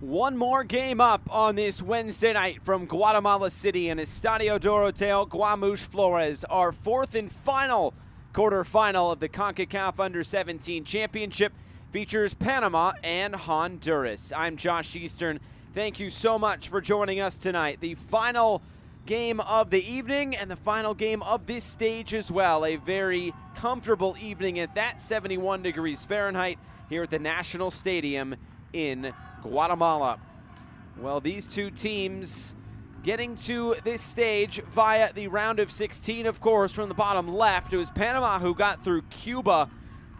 One more game up on this Wednesday night from Guatemala City and Estadio Doroteo Guamuch Flores, our fourth and final quarterfinal of the Concacaf Under-17 Championship features Panama and Honduras. I'm Josh Eastern. Thank you so much for joining us tonight. The final game of the evening and the final game of this stage as well. A very comfortable evening at that, 71 degrees Fahrenheit here at the National Stadium in Guatemala. Well, these two teams getting to this stage via the round of 16, of course, from the bottom left. It was Panama who got through Cuba.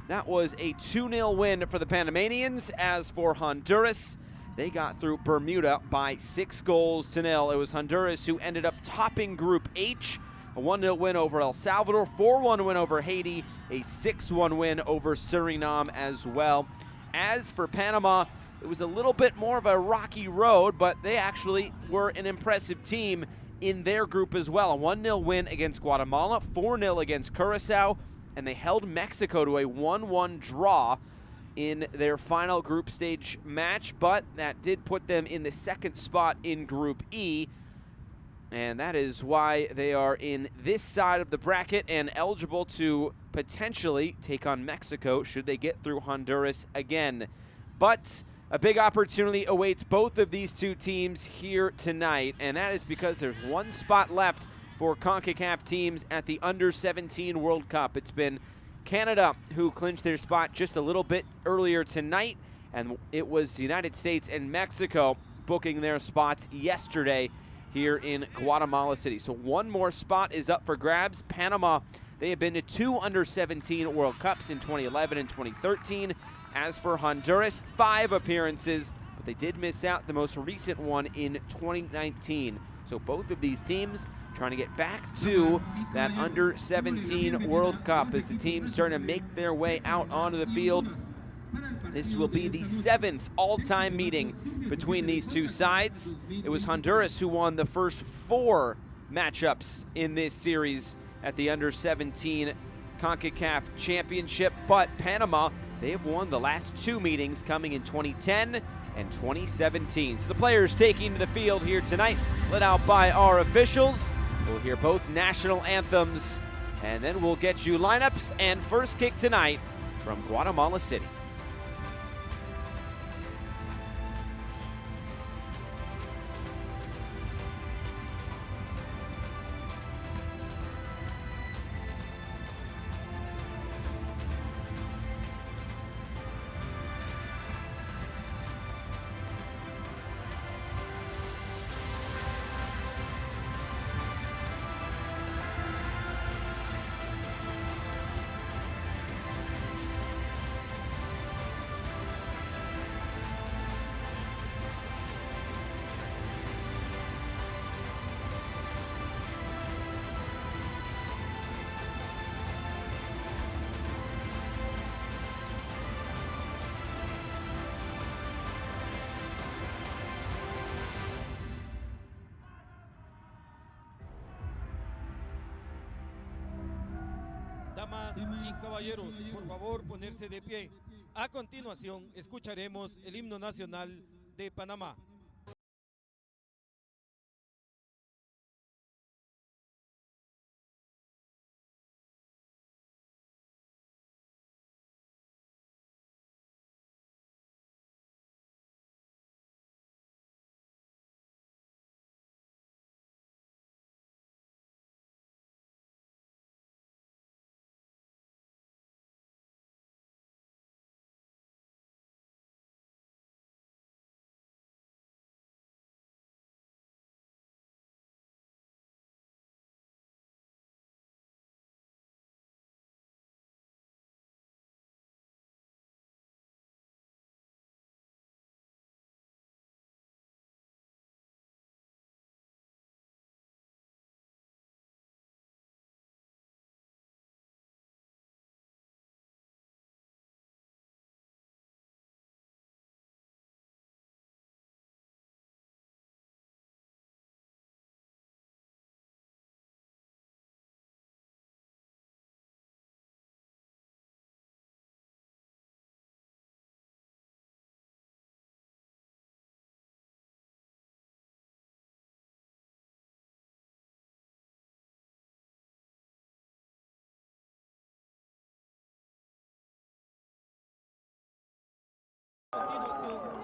That was a 2-0 win for the Panamanians. As for Honduras, they got through Bermuda by 6-0. It was Honduras who ended up topping Group H, a 1-0 win over El Salvador, 4-1 win over Haiti, a 6-1 win over Suriname as well. As for Panama, it was a little bit more of a rocky road, but they actually were an impressive team in their group as well. A 1-0 win against Guatemala, 4-0 against Curacao, and they held Mexico to a 1-1 draw in their final group stage match, but that did put them in the second spot in Group E, and that is why they are in this side of the bracket and eligible to potentially take on Mexico should they get through Honduras again. But a big opportunity awaits both of these two teams here tonight, and that is because there's one spot left for CONCACAF teams at the Under-17 World Cup. It's been Canada who clinched their spot just a little bit earlier tonight, and it was the United States and Mexico booking their spots yesterday here in Guatemala City. So one more spot is up for grabs. Panama, they have been to 2 Under-17 World Cups in 2011 and 2013. As for Honduras, 5 appearances, but they did miss out the most recent one in 2019. So both of these teams trying to get back to that Under-17 World Cup as the teams starting to make their way out onto the field. This will be the 7th all-time meeting between these two sides. It was Honduras who won the first 4 matchups in this series at the Under-17 CONCACAF Championship, but Panama, they have won the last 2 meetings coming in 2010 and 2017. So the players taking to the field here tonight, led out by our officials. We'll hear both national anthems, and then we'll get you lineups and first kick tonight from Guatemala City. Damas y caballeros, por favor ponerse de pie. A continuación escucharemos el himno nacional de Panamá.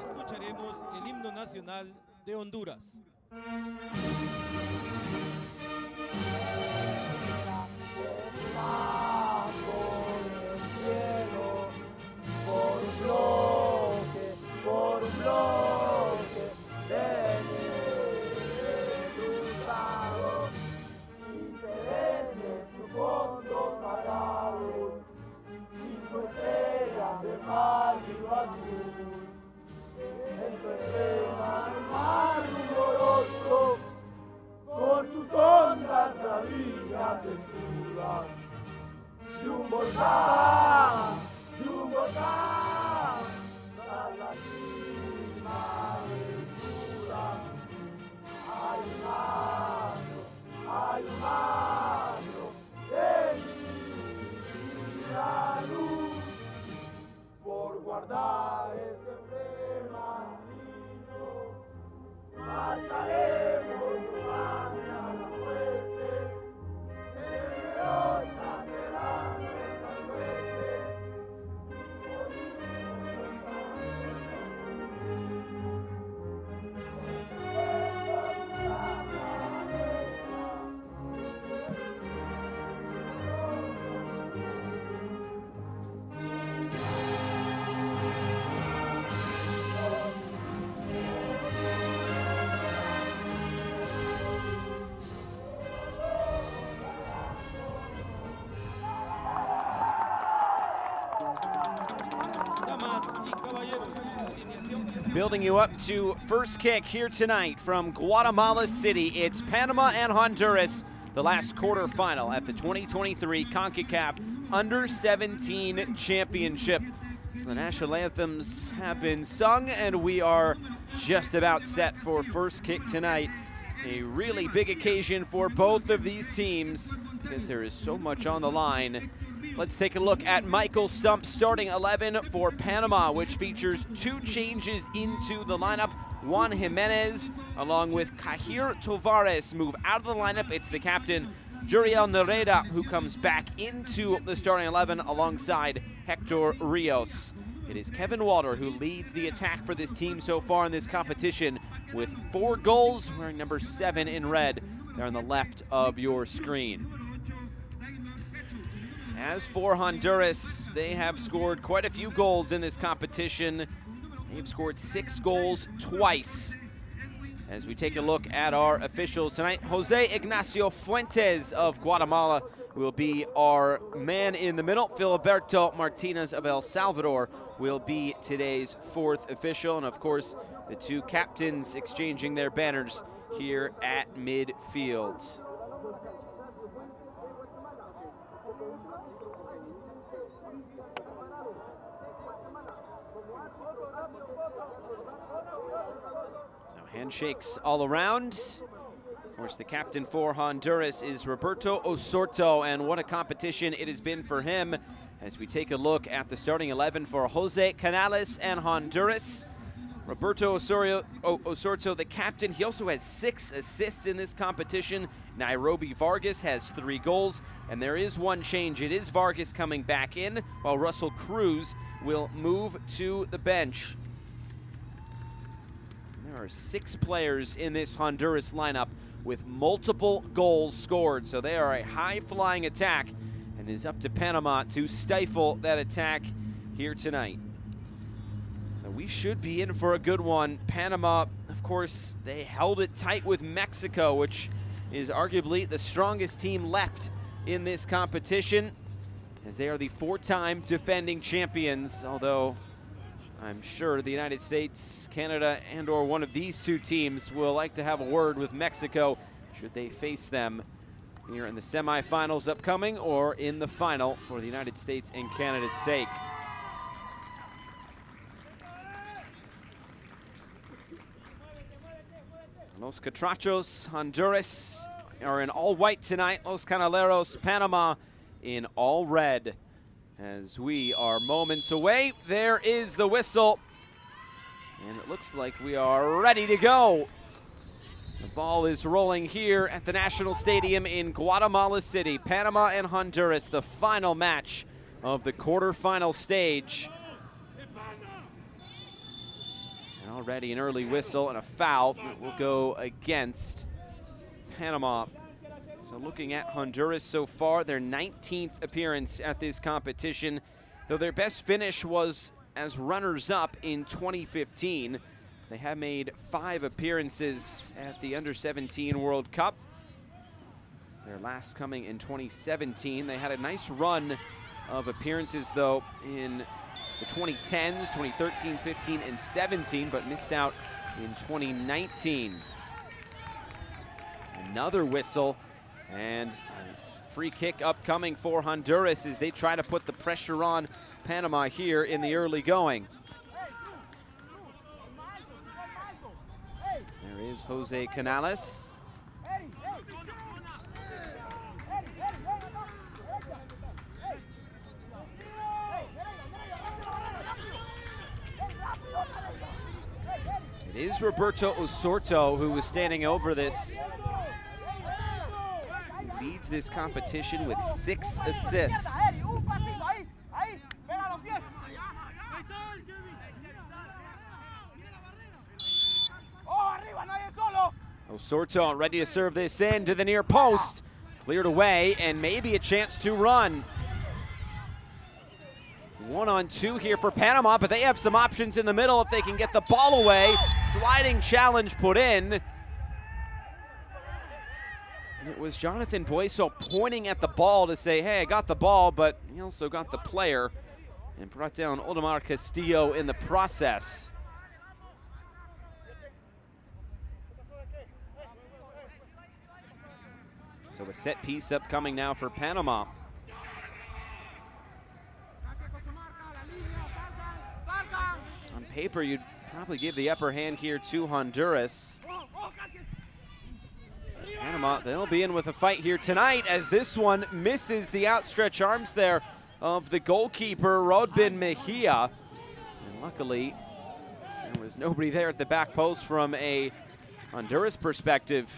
escucharemos el himno nacional de Honduras. Por un bloque cruzado y se vende su fondo sagrado, 5 estrellas de pálido azul, en tu extrema mar rumoroso, con sus ondas bravías escuras, de un volcán, tras la cima aventura, hay un astro de la luz, por guardar ese remanito, marcharemos rumbo a la muerte, gloriosa será nuestra suerte. Damas y caballeros, alineación. Building you up to first kick here tonight from Guatemala City. It's Panama and Honduras, the last quarterfinal at the 2023 Concacaf Under-17 Championship. So the national anthems have been sung, and we are just about set for first kick tonight. A really big occasion for both of these teams because there is so much on the line. Let's take a look at Michael Stump's starting 11 for Panama, which features 2 changes into the lineup. Juan Jimenez, along with Kahir Tovares, move out of the lineup. It's the captain, Juriel Nereda, who comes back into the starting 11 alongside Hector Rios. It is Kevin Walter who leads the attack for this team so far in this competition with 4 goals, wearing number 7 in red there on the left of your screen. As for Honduras, they have scored quite a few goals in this competition. They've scored 6 goals twice. As we take a look at our officials tonight, Jose Ignacio Fuentes of Guatemala will be our man in the middle. Filiberto Martinez of El Salvador will be today's 4th official. And of course, the 2 captains exchanging their banners here at midfield. Handshakes all around. Of course, the captain for Honduras is Roberto Osorto, and what a competition it has been for him as we take a look at the starting 11 for Jose Canales and Honduras. Roberto Osorto, the captain, he also has 6 assists in this competition. Nairobi Vargas has 3 goals, and there is 1 change. It is Vargas coming back in, while Russell Cruz will move to the bench. There are 6 players in this Honduras lineup with multiple goals scored, so they are a high-flying attack, and it is up to Panama to stifle that attack here tonight. So we should be in for a good one. Panama, of course, they held it tight with Mexico, which is arguably the strongest team left in this competition, as they are the 4-time defending champions, although I'm sure the United States, Canada, and or one of these 2 teams will like to have a word with Mexico should they face them here in the semifinals upcoming or in the final for the United States and Canada's sake. Los Catrachos, Honduras, are in all white tonight. Los Canaleros, Panama, in all red. As we are moments away, there is the whistle. And it looks like we are ready to go. The ball is rolling here at the National Stadium in Guatemala City. Panama and Honduras, the final match of the quarterfinal stage. Already an early whistle and a foul that will go against Panama. So looking at Honduras so far, their 19th appearance at this competition, though their best finish was as runners-up in 2015. They have made 5 appearances at the Under-17 World Cup. Their last coming in 2017. They had a nice run of appearances, though, in the 2010s, 2013, 15, and 17, but missed out in 2019. Another whistle, and a free kick upcoming for Honduras as they try to put the pressure on Panama here in the early going. There is Jose Canales. It is Roberto Osorto who was standing over this. He leads this competition with 6 assists. Osorto ready to serve this in to the near post. Cleared away and maybe a chance to run. 1-on-2 here for Panama, but they have some options in the middle if they can get the ball away. Sliding challenge put in. It was Jonathan Bueso pointing at the ball to say, hey, I got the ball, but he also got the player and brought down Odemar Castillo in the process. So a set piece upcoming now for Panama. On paper, you'd probably give the upper hand here to Honduras. Panama, they'll be in with a fight here tonight as this one misses the outstretched arms there of the goalkeeper, Rodbin Mejia. And luckily, there was nobody there at the back post from a Honduras perspective.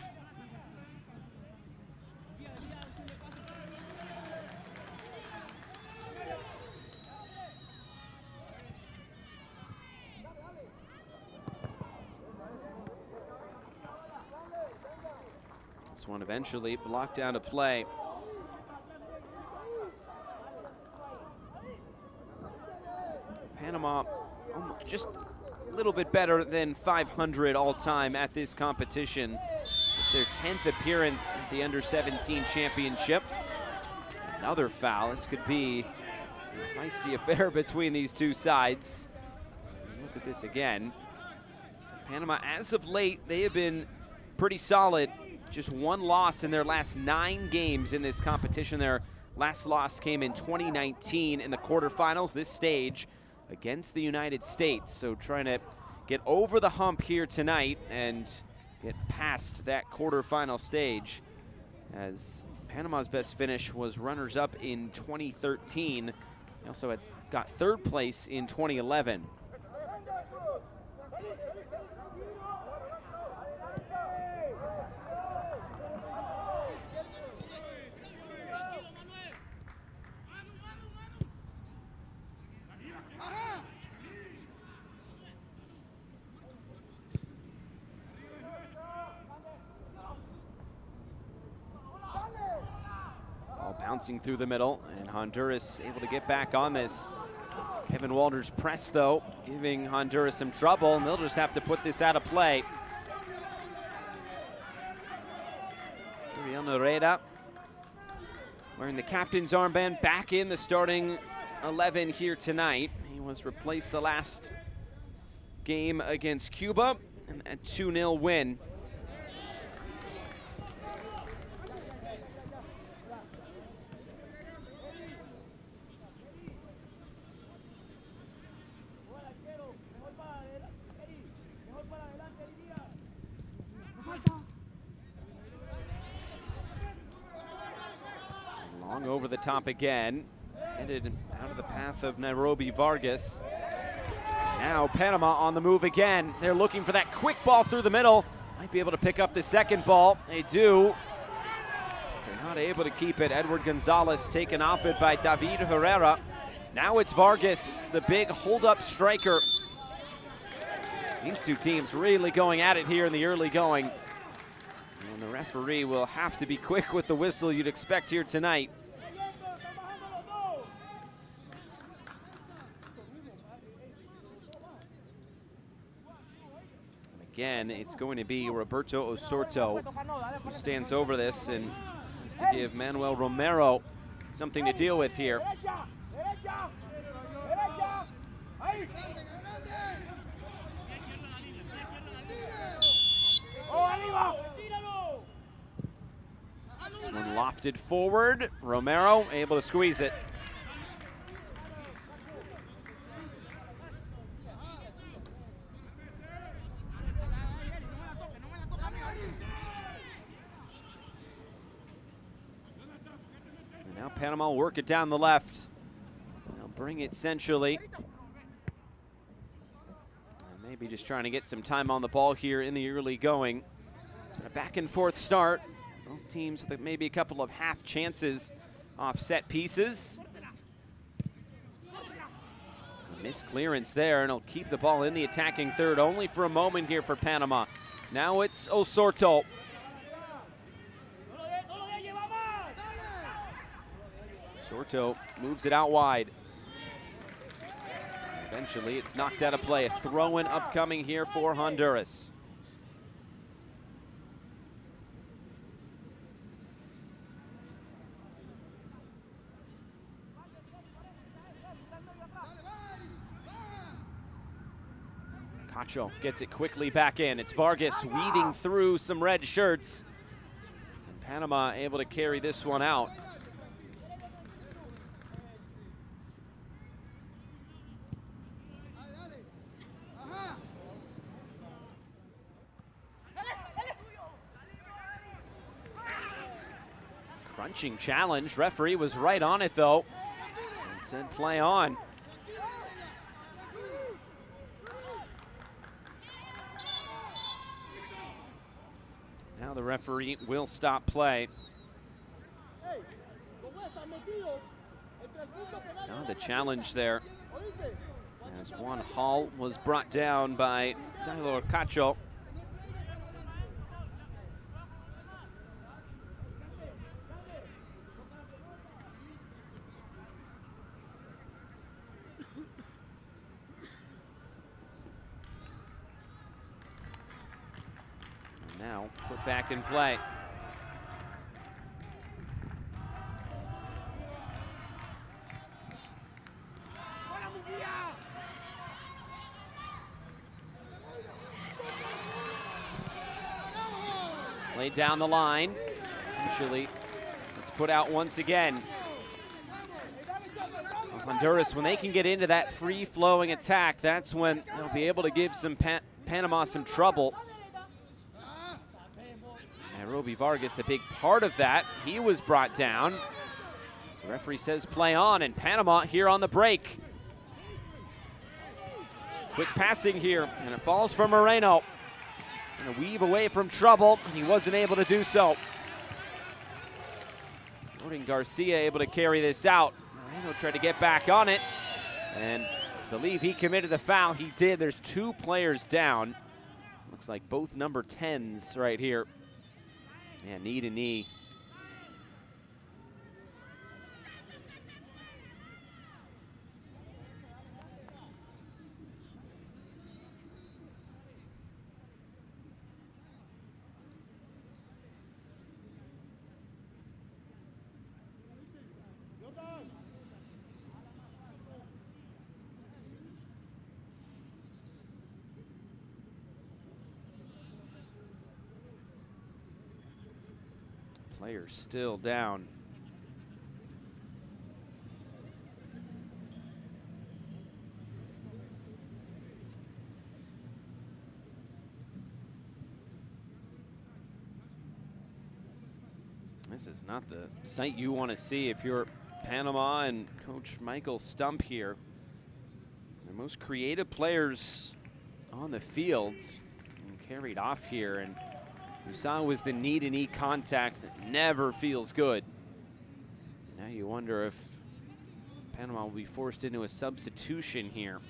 This one eventually blocked out of play. Panama just a little bit better than 500 all-time at this competition. It's their 10th appearance at the Under-17 Championship. Another foul. This could be a feisty affair between these two sides. Look at this again. Panama, as of late, they have been pretty solid. Just 1 loss in their last 9 games in this competition. Their last loss came in 2019 in the quarterfinals, this stage against the United States. So trying to get over the hump here tonight and get past that quarterfinal stage, as Panama's best finish was runners-up in 2013. They also got 3rd place in 2011. Bouncing through the middle, and Honduras able to get back on this. Kevin Walter's press, though, giving Honduras some trouble, and they'll just have to put this out of play. Uriel Herrera wearing the captain's armband, back in the starting 11 here tonight. He was replaced the last game against Cuba, and a 2-0 win. Long over the top again, headed out of the path of Nairobi Vargas. Now Panama on the move again. They're looking for that quick ball through the middle. Might be able to pick up the second ball. They do. They're not able to keep it. Edward Gonzalez taken off it by David Herrera. Now it's Vargas, the big hold-up striker. These two teams really going at it here in the early going. And the referee will have to be quick with the whistle you'd expect here tonight. And again, it's going to be Roberto Osorto who stands over this and has to give Manuel Romero something to deal with here. This one lofted forward. Romero able to squeeze it. And now Panama will work it down the left. They'll bring it centrally. And maybe just trying to get some time on the ball here in the early going. It's been a back and forth start. Both teams with maybe a couple of half chances off set pieces. A missed clearance there, and he'll keep the ball in the attacking third only for a moment here for Panama. Now it's Osorto. Osorto moves it out wide. Eventually it's knocked out of play. A throw-in upcoming here for Honduras. Cacho gets it quickly back in. It's Vargas weaving through some red shirts. And Panama able to carry this one out. Crunching challenge. Referee was right on it though and said play on. Now the referee will stop play. Saw the challenge there as Juan Hall was brought down by Dailor Cacho. Now put back in play. Laid down the line. Eventually, it's put out once again. Honduras, when they can get into that free-flowing attack, that's when they'll be able to give some Panama some trouble. Roby Vargas, a big part of that. He was brought down. The referee says play on, and Panama here on the break. Quick passing here, and it falls for Moreno. Gonna weave away from trouble, and he wasn't able to do so. Jordan Garcia able to carry this out. Moreno tried to get back on it, and I believe he committed a foul. He did. There's two players down. Looks like both number 10s right here. Yeah, knee to knee. Players still down. This is not the sight you want to see if you're Panama and Coach Michael Stump here. The most creative players on the field and carried off here, and you saw was the knee-to-knee contact that never feels good. Now you wonder if Panama will be forced into a substitution here.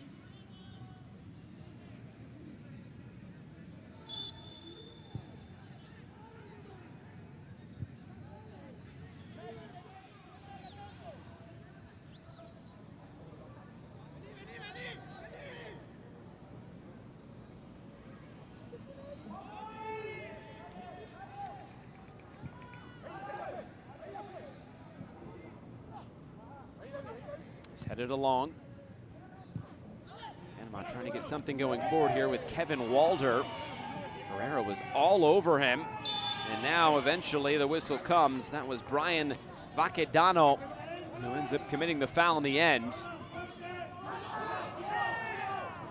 He's headed along. Panama trying to get something going forward here with Kevin Walder. Herrera was all over him. And now eventually the whistle comes. That was Brian Baquedano, who ends up committing the foul in the end. A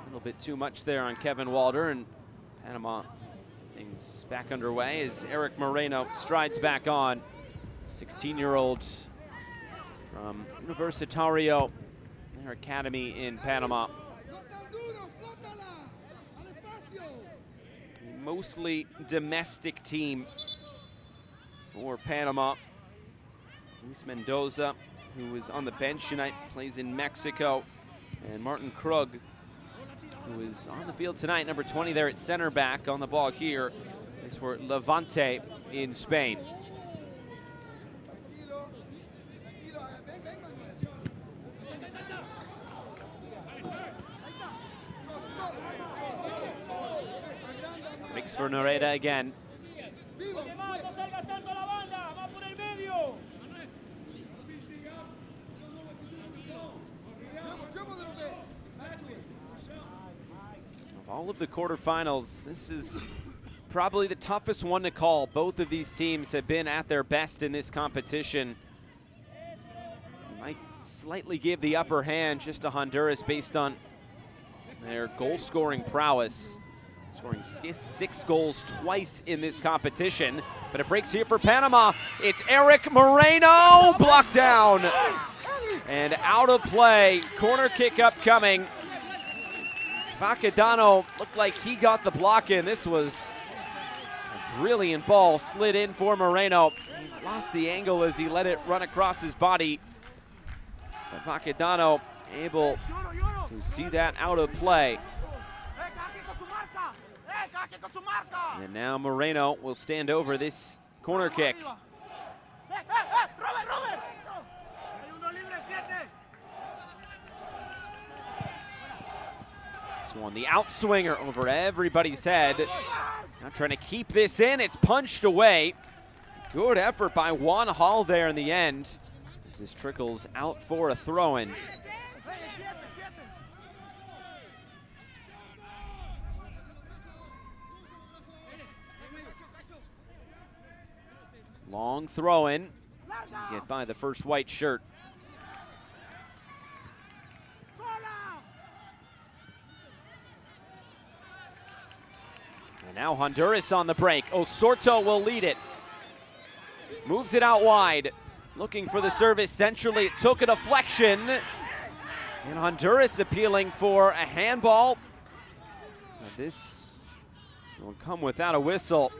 little bit too much there on Kevin Walder, and Panama things back underway as Eric Moreno strides back on. 16-year-old from Universitario, their academy in Panama. Mostly domestic team for Panama. Luis Mendoza, who was on the bench tonight, plays in Mexico. And Martin Krug, who is on the field tonight, number 20 there at center back, on the ball here, plays for Levante in Spain. Breaks for Noreda again. Of all of the quarterfinals, this is probably the toughest one to call. Both of these teams have been at their best in this competition. Might slightly give the upper hand just to Honduras based on their goal-scoring prowess. Scoring 6 goals twice in this competition. But it breaks here for Panama. It's Eric Moreno, blocked down. And out of play, corner kick upcoming. Baquedano looked like he got the block in. This was a brilliant ball, slid in for Moreno. He's lost the angle as he let it run across his body. But Baquedano able to see that out of play. And now Moreno will stand over this corner kick. This one, the outswinger over everybody's head. Now trying to keep this in, it's punched away. Good effort by Juan Hall there in the end. This trickles out for a throw-in. Long throw-in to get by the first white shirt. And now Honduras on the break. Osorto will lead it. Moves it out wide. Looking for the service centrally. It took a deflection. And Honduras appealing for a handball. But this will come without a whistle.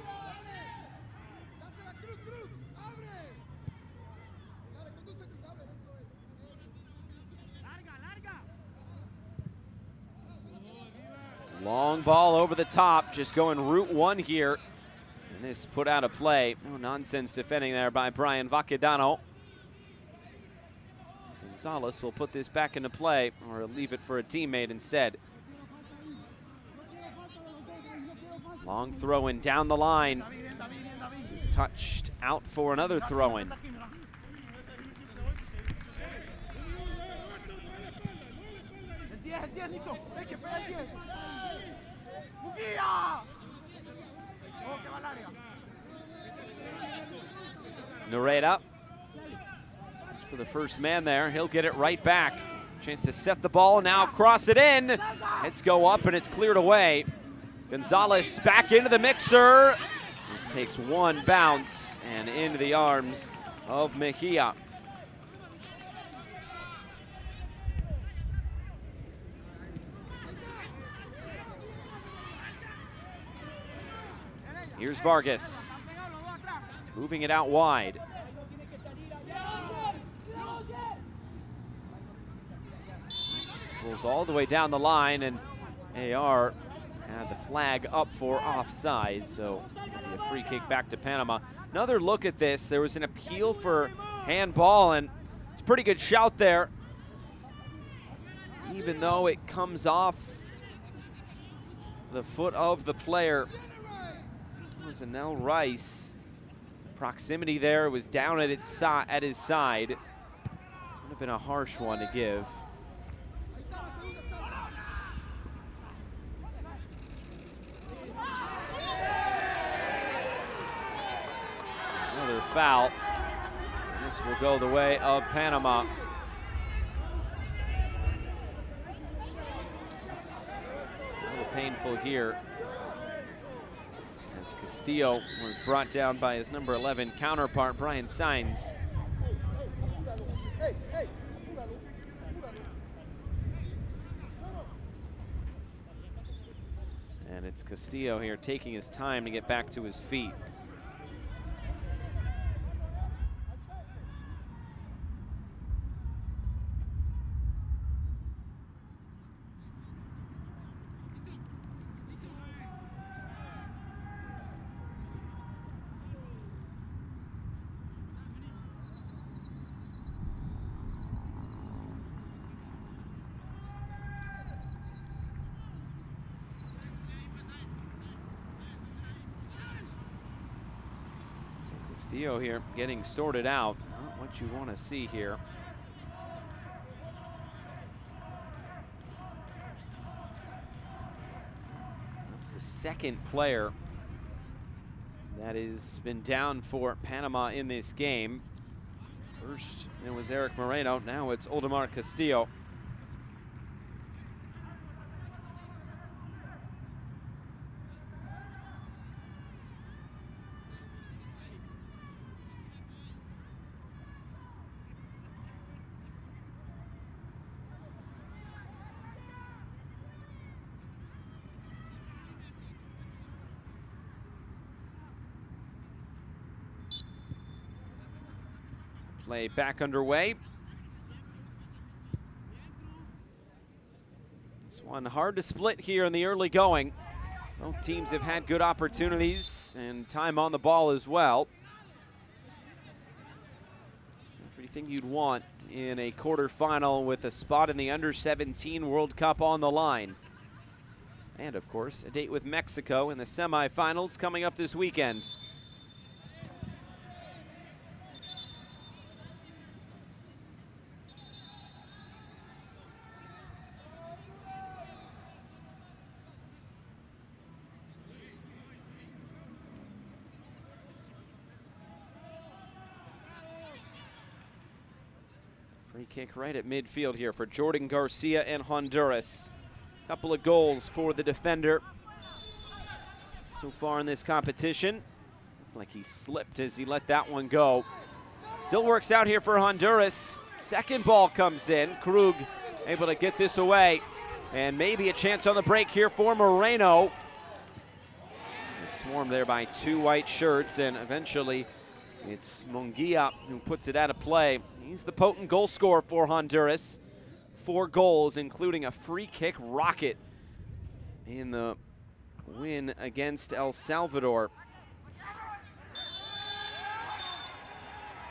Long ball over the top, just going route one here. And this put out of play. No nonsense defending there by Brian Baquedano. Gonzalez will put this back into play, or leave it for a teammate instead. Long throw-in down the line. This is touched out for another throw-in. Noreda for the first man there. He'll get it right back. Chance to set the ball, now cross it in. Let's go up and it's cleared away. Gonzalez back into the mixer. This takes one bounce and into the arms of Mejia. Here's Vargas, moving it out wide. Rolls all the way down the line, and AR had the flag up for offside, so it'll be a free kick back to Panama. Another look at this. There was an appeal for handball, and it's a pretty good shout there. Even though it comes off the foot of the player. It was Anel Rice. The proximity there was down at his side. Would have have been a harsh one to give. Another foul. This will go the way of Panama. It's a little painful here, as Castillo was brought down by his number 11 counterpart, Brian Sainz. And it's Castillo here taking his time to get back to his feet. So Castillo here getting sorted out. Not what you want to see here. That's the second player that has been down for Panama in this game. First it was Eric Moreno, now it's Oldemar Castillo. Play back underway. This one hard to split here in the early going. Both teams have had good opportunities and time on the ball as well. Everything you'd want in a quarterfinal with a spot in the Under-17 World Cup on the line. And of course, a date with Mexico in the semifinals coming up this weekend. Free kick right at midfield here for Jordan Garcia and Honduras. Couple of goals for the defender so far in this competition. Looked like he slipped as he let that one go. Still works out here for Honduras. Second ball comes in. Krug able to get this away. And maybe a chance on the break here for Moreno. Swarmed there by two white shirts, and eventually it's Munguia who puts it out of play. He's the potent goal scorer for Honduras. 4 goals, including a free kick rocket in the win against El Salvador.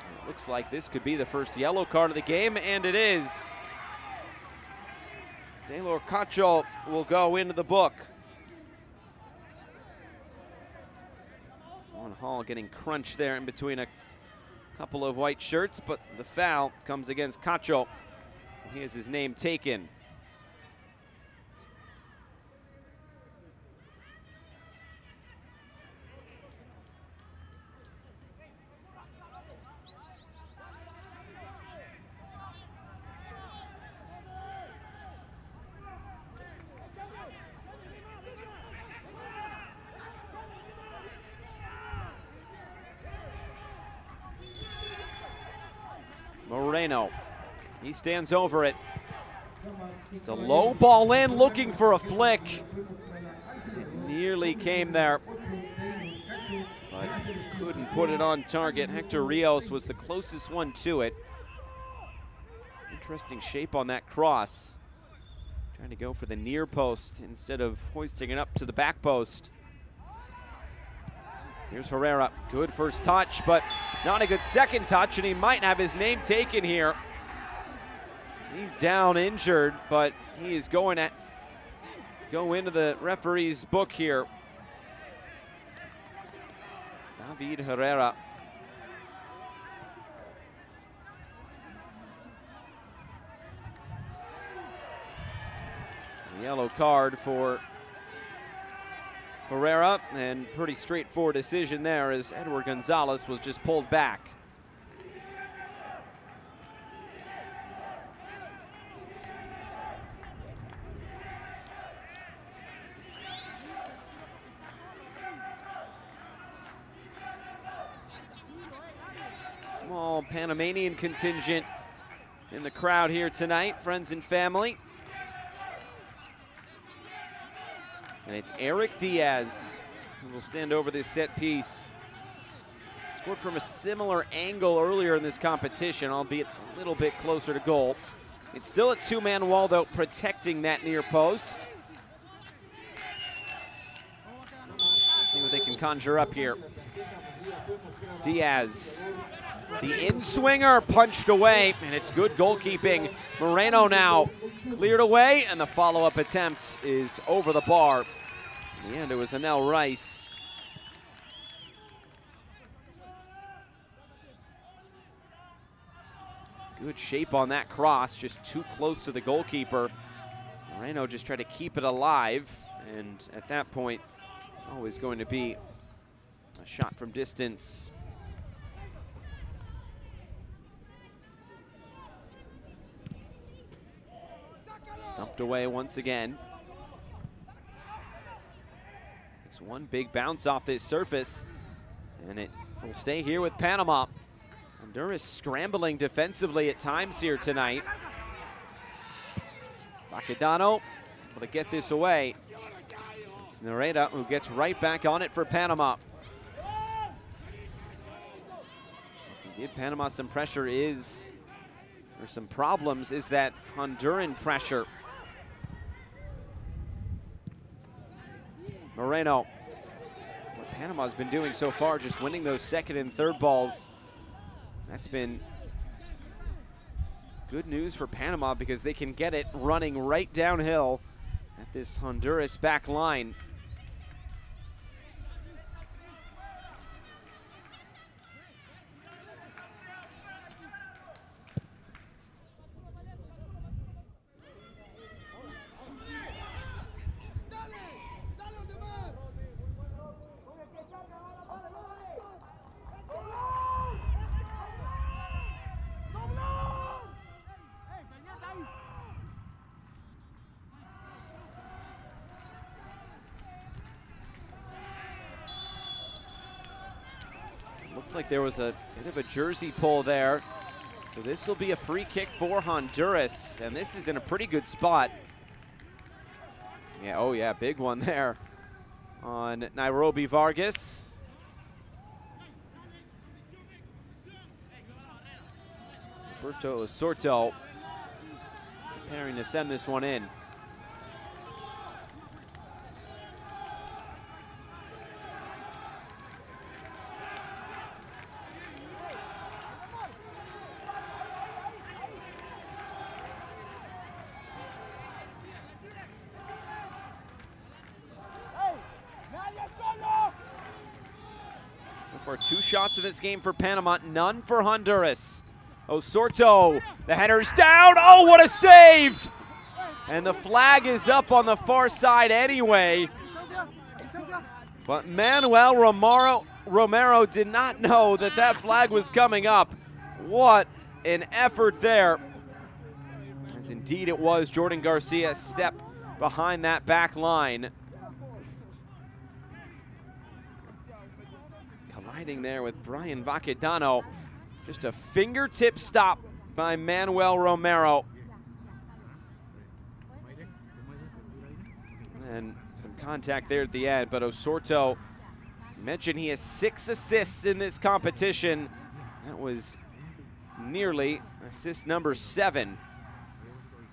It looks like this could be the first yellow card of the game, and it is. Taylor Cacho will go into the book. Hall getting crunched there in between a couple of white shirts, but the foul comes against Cacho. So he has his name taken. Moreno, he stands over it. It's a low ball in, looking for a flick. It nearly came there, but couldn't put it on target. Hector Rios was the closest one to it. Interesting shape on that cross. Trying to go for the near post instead of hoisting it up to the back post. Here's Herrera, good first touch, but not a good second touch, and he might have his name taken here. He's down injured, but he is going to go into the referee's book here. David Herrera. Yellow card for Herrera, and pretty straightforward decision there as Edward Gonzalez was just pulled back. Small Panamanian contingent in the crowd here tonight, friends and family. And it's Eric Diaz who will stand over this set piece. Scored from a similar angle earlier in this competition, albeit a little bit closer to goal. It's still a two-man wall, though, protecting that near post. Let's see what they can conjure up here. Diaz, the in-swinger punched away, and it's good goalkeeping. Moreno now cleared away, and the follow-up attempt is over the bar. In the end, it was Anel Rice. Good shape on that cross, just too close to the goalkeeper. Moreno just tried to keep it alive, and at that point, it's always going to be a shot from distance. Stumped away once again. Takes one big bounce off this surface, and it will stay here with Panama. Honduras scrambling defensively at times here tonight. Baquedano able to get this away. It's Nereda who gets right back on it for Panama. What can give Panama some pressure is, or some problems, is that Honduran pressure. Moreno. What Panama's been doing so far, just winning those second and third balls. That's been good news for Panama because they can get it running right downhill at this Honduras back line. Looked like there was a bit of a jersey pull there. So this will be a free kick for Honduras, and this is in a pretty good spot. Yeah, oh yeah, big one there on Nairobi Vargas. Roberto Osorto preparing to send this one in. For 2 shots in this game for Panama, none for Honduras. Osorto, the header's down. Oh, what a save! And the flag is up on the far side anyway. But Manuel Romero did not know that that flag was coming up. What an effort there. As indeed it was, Jordan Garcia step behind that back line. Colliding there with Brian Baquedano. Just a fingertip stop by Manuel Romero. And some contact there at the end, but Osorto, mentioned he has 6 assists in this competition. That was nearly assist number 7.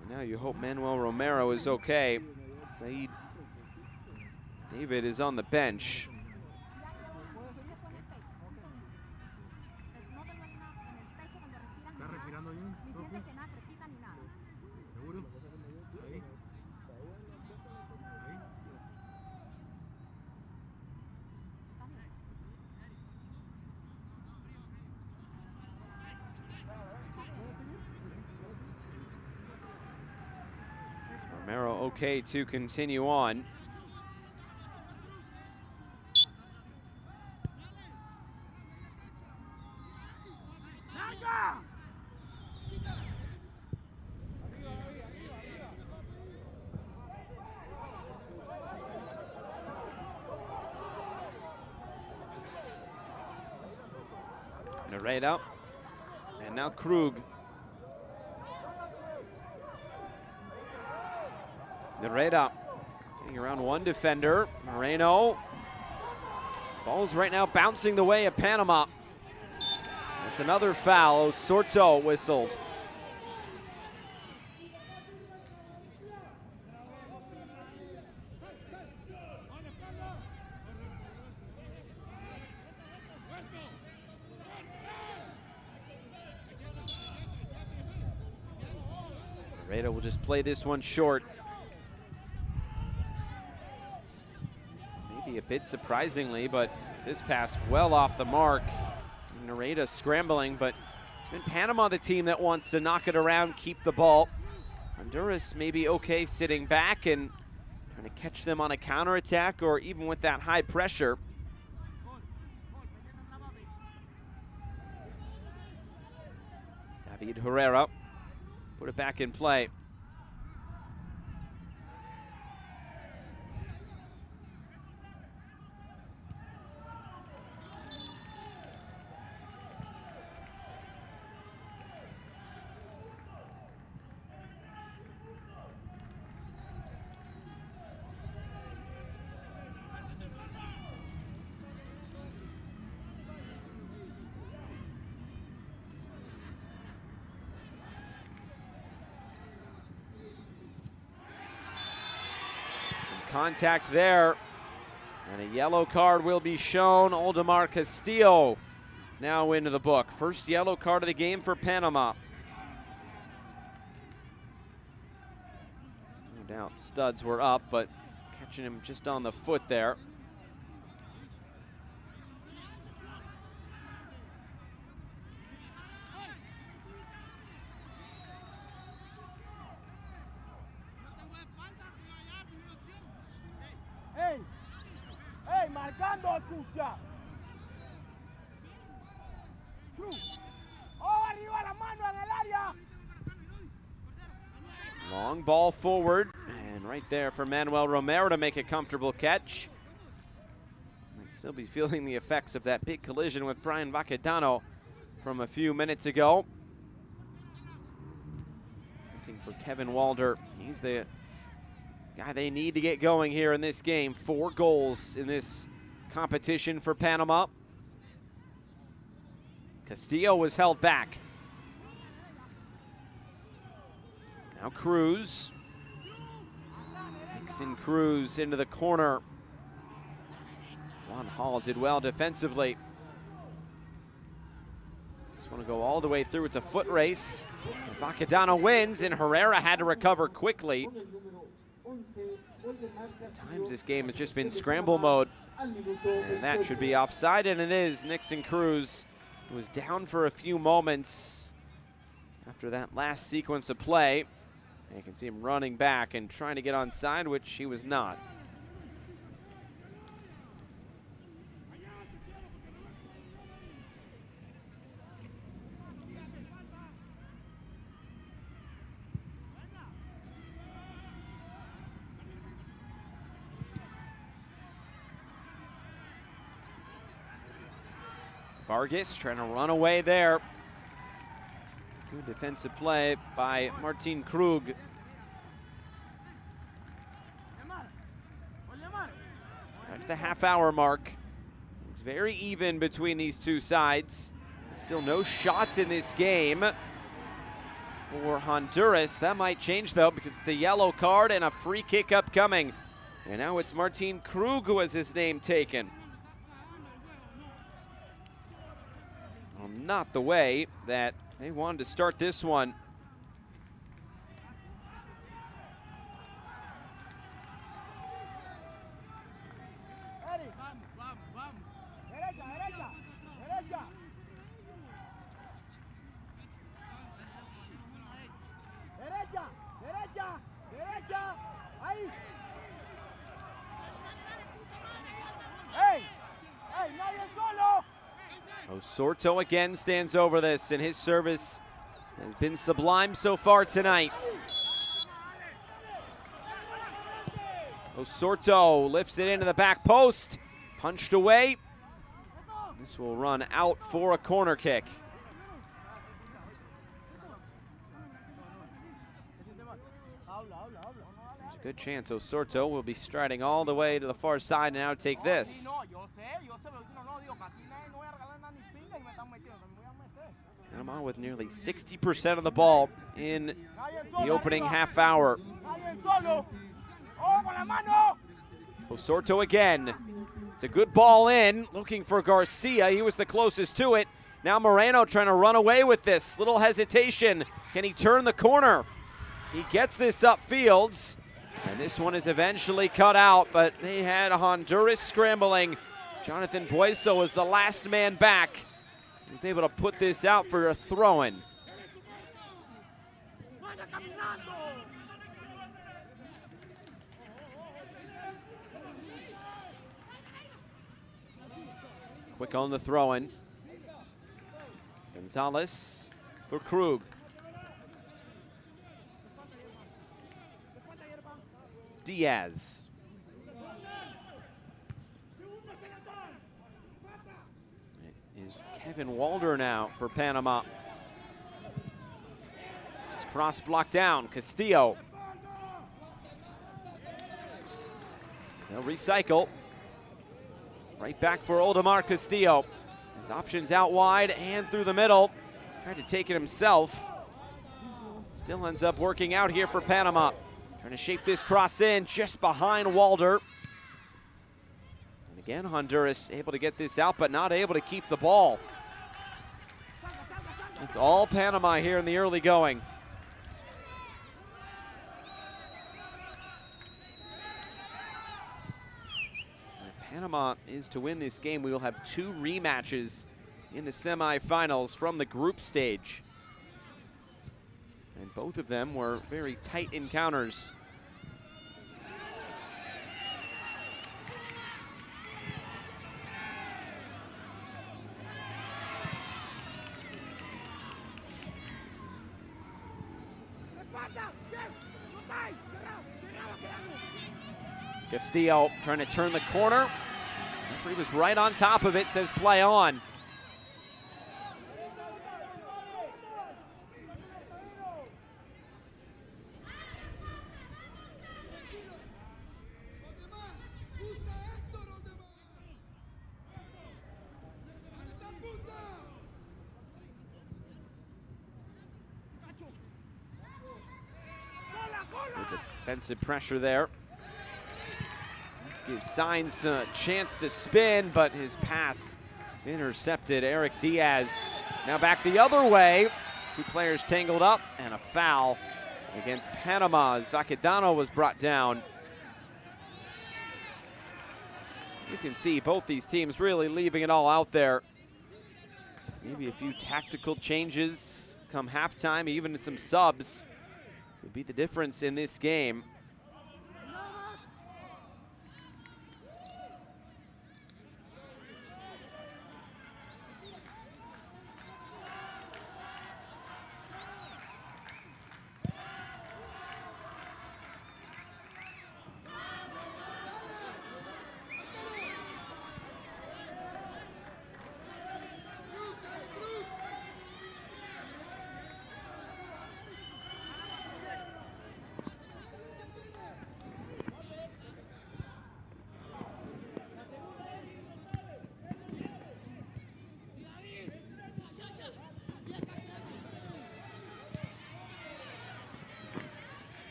And now you hope Manuel Romero is okay. Said David is on the bench. Romero okay to continue on. Nareda, and now Krug. Nareda getting around one defender. Moreno. Ball's right now bouncing the way of Panama. That's another foul. Sorto whistled. Nareda will just play this one short. Maybe a bit surprisingly, but this pass well off the mark. Nareda scrambling, but it's been Panama the team that wants to knock it around, keep the ball. Honduras maybe okay sitting back and trying to catch them on a counterattack or even with that high pressure. David Herrera put it back in play. Contact there, and a yellow card will be shown. Oldemar Castillo now into the book. First yellow card of the game for Panama. No doubt studs were up, but catching him just on the foot there. Marcando sucia. Oh, arriba la mano en el área. Long ball forward, and right there for Manuel Romero to make a comfortable catch. Might still be feeling the effects of that big collision with Brian Vacadano from a few minutes ago. Looking for Kevin Walder. He's the guy they need to get going here in this game. 4 goals in this competition for Panama. Castillo was held back. Now Cruz. Nixon Cruz into the corner. Juan Hall did well defensively. Just want to go all the way through. It's a foot race. Vacadano wins, and Herrera had to recover quickly. At times this game has just been scramble mode, and that should be offside, and it is. Nixon Cruz was down for a few moments after that last sequence of play. And you can see him running back and trying to get onside, which he was not. Vargas trying to run away there. Good defensive play by Martin Krug. At the half-hour mark. It's very even between these two sides. Still no shots in this game for Honduras. That might change, though, because it's a yellow card and a free kick upcoming. And now it's Martin Krug who has his name taken. Well, not the way that they wanted to start this one. Osorto again stands over this, and his service has been sublime so far tonight. Osorto lifts it into the back post, punched away. This will run out for a corner kick. There's a good chance Osorto will be striding all the way to the far side and now take this. Panama with nearly 60% of the ball in the opening half hour. Osorto again. It's a good ball in, looking for Garcia. He was the closest to it. Now Moreno trying to run away with this. Little hesitation. Can he turn the corner? He gets this upfield, and this one is eventually cut out, but they had Honduras scrambling. Jonathan Bueso was the last man back. He was able to put this out for a throw-in. Quick on the throw-in. Gonzalez for Krug. Diaz. It is Kevin Walder now for Panama. It's cross blocked down. Castillo. They'll recycle. Right back for Oldemar Castillo. His options out wide and through the middle. Tried to take it himself. Still ends up working out here for Panama. Trying to shape this cross in just behind Walder. And again, Honduras able to get this out, but not able to keep the ball. It's all Panama here in the early going. Panama is to win this game. We will have 2 rematches in the semifinals from the group stage. And both of them were very tight encounters. Castillo trying to turn the corner. Referee was right on top of it, says play on. Good defensive pressure there. Gives Signs a chance to spin, but his pass intercepted. Eric Diaz now back the other way. 2 players tangled up, and a foul against Panama as Vacadano was brought down. You can see both these teams really leaving it all out there. Maybe a few tactical changes come halftime, even some subs would be the difference in this game.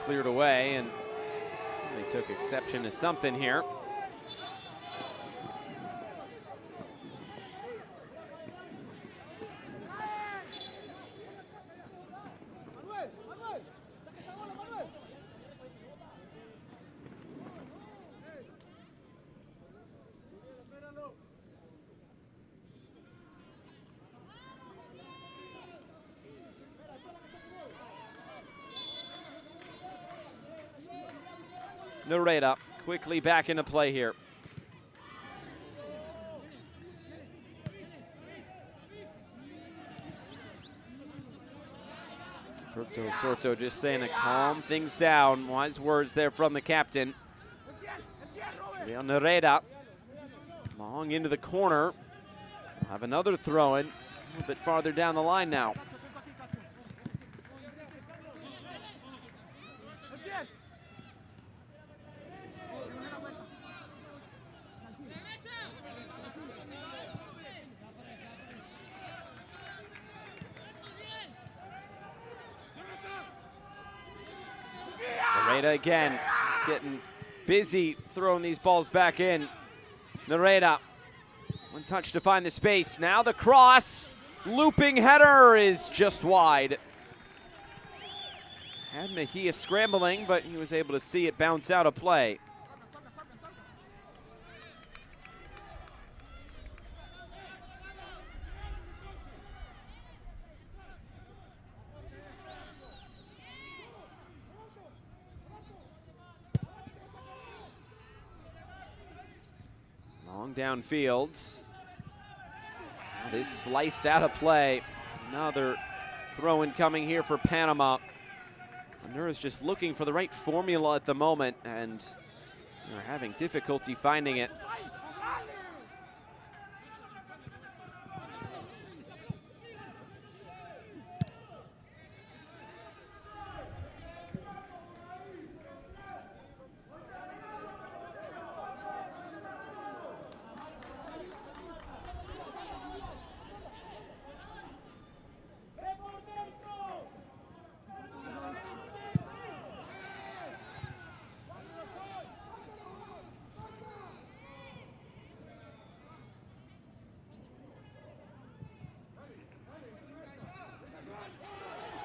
Cleared away, and they took exception to something here. Nareda quickly back into play here. Roberto Soto just saying to calm things down. Wise words there from the captain. Real Nereda long into the corner. Have another throw in a little bit farther down the line now. Nereda again, he's getting busy throwing these balls back in. Nereda, one touch to find the space. Now the cross, looping header is just wide. Had Mejia scrambling, but he was able to see it bounce out of play. Long downfield. This sliced out of play. Another throw-in coming here for Panama. Honduras just looking for the right formula at the moment, and they're having difficulty finding it.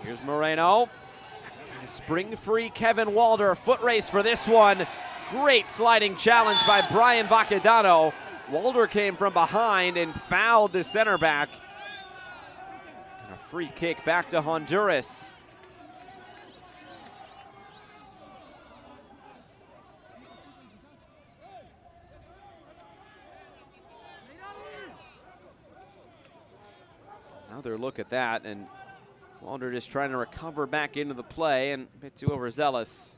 Here's Moreno. Spring-free Kevin Walder. Foot race for this one. Great sliding challenge by Brian Baquedano. Walder came from behind and fouled the center back. And a free kick back to Honduras. Another look at that, and Walder just trying to recover back into the play and a bit too overzealous.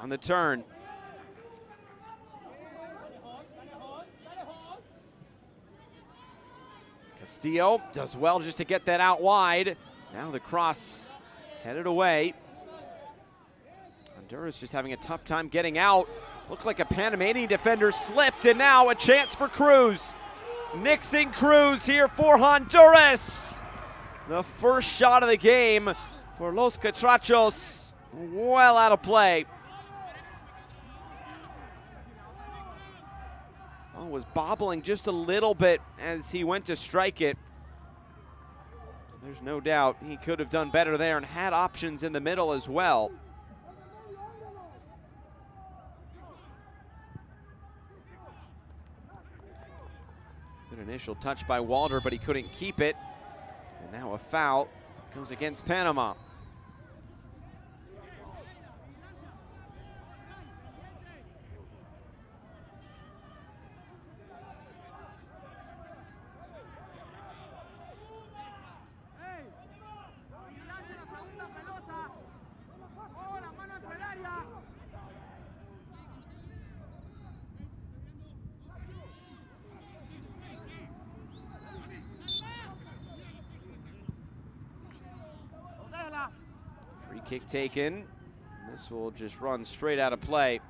On the turn. Castillo does well just to get that out wide. Now the cross headed away. Honduras just having a tough time getting out. Looked like a Panamanian defender slipped, and now a chance for Cruz. Nixon Cruz here for Honduras. The first shot of the game for Los Catrachos. Well out of play. Oh, was bobbling just a little bit as he went to strike it. There's no doubt he could have done better there and had options in the middle as well. Good initial touch by Walder, but he couldn't keep it. And now a foul goes against Panama. Free kick taken. This will just run straight out of play.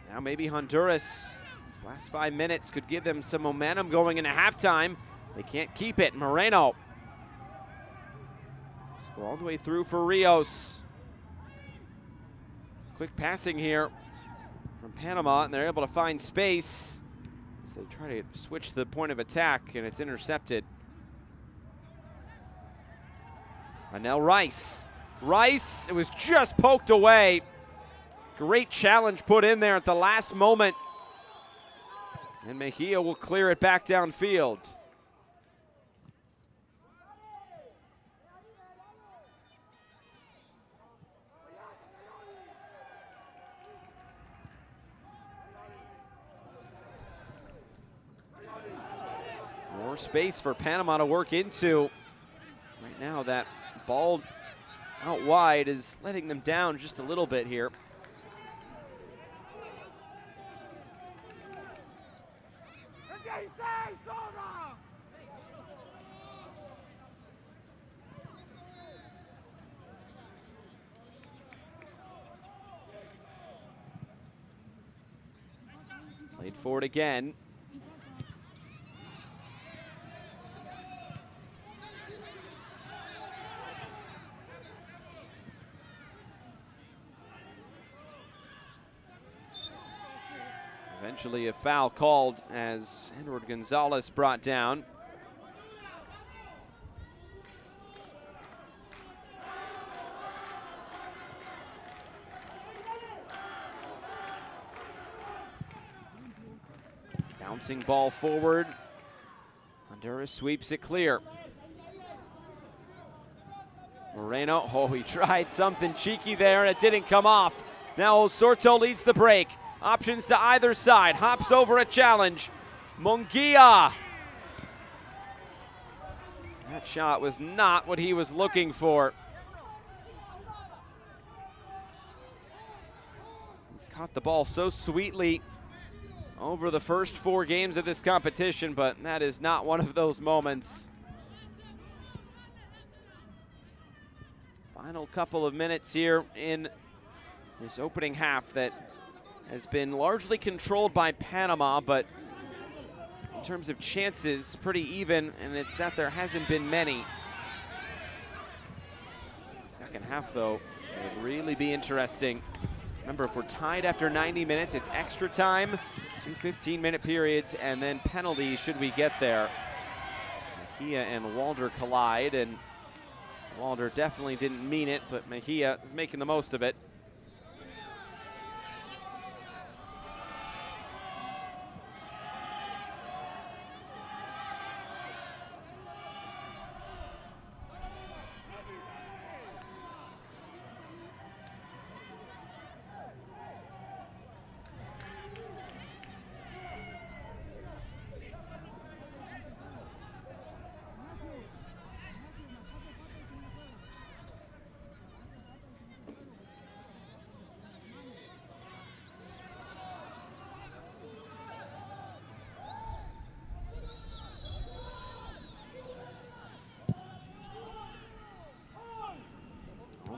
Now maybe Honduras, these last 5 minutes could give them some momentum going into halftime. They can't keep it. Moreno. Let's go all the way through for Rios. Quick passing here from Panama, and they're able to find space. as they try to switch the point of attack, and it's intercepted. Anel Rice. Rice, it was just poked away. Great challenge put in there at the last moment. And Mejia will clear it back downfield. More space for Panama to work into. Right now, that ball out wide is letting them down just a little bit here. Played forward again. Eventually a foul called as Edward Gonzalez brought down. Bouncing ball forward. Honduras sweeps it clear. Moreno, oh, he tried something cheeky there and it didn't come off. Now Osorto leads the break. Options to either side, hops over a challenge. Munguia. That shot was not what he was looking for. He's caught the ball so sweetly over the first 4 games of this competition, but that is not one of those moments. Final couple of minutes here in this opening half that has been largely controlled by Panama, but in terms of chances, pretty even, and it's that there hasn't been many. Second half, though, would really be interesting. Remember, if we're tied after 90 minutes, it's extra time, 2 15-minute periods, and then penalties should we get there. Mejia and Walder collide, and Walder definitely didn't mean it, but Mejia is making the most of it.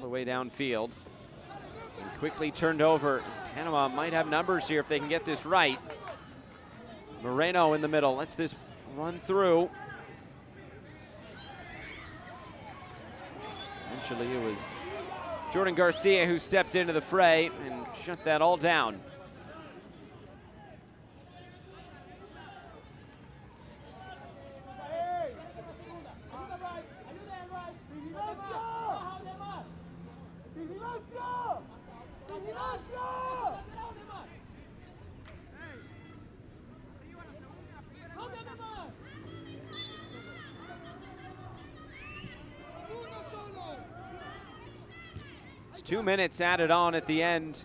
Way downfield and quickly turned over. Panama might have numbers here if they can get this right. Moreno in the middle lets this run through. Eventually it was Jordan Garcia who stepped into the fray and shut that all down. It's 2 minutes added on at the end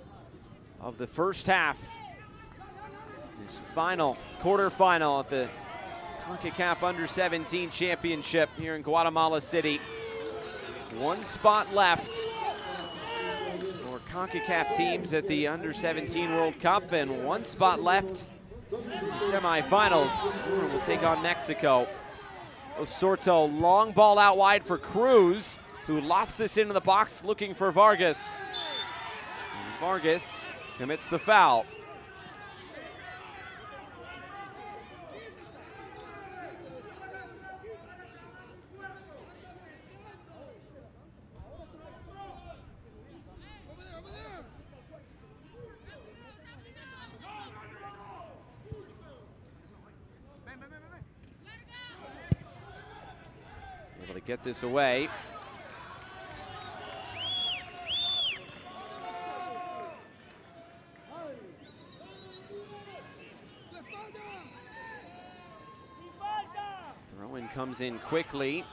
of the first half. This final quarterfinal at the Concacaf Under-17 Championship here in Guatemala City. 1 spot left for Concacaf teams at the Under-17 World Cup, and 1 spot left in the semifinals. We'll take on Mexico. Osorto, long ball out wide for Cruz, who lofts this into the box looking for Vargas. And Vargas commits the foul. Able to get this away. Throw-in comes in quickly.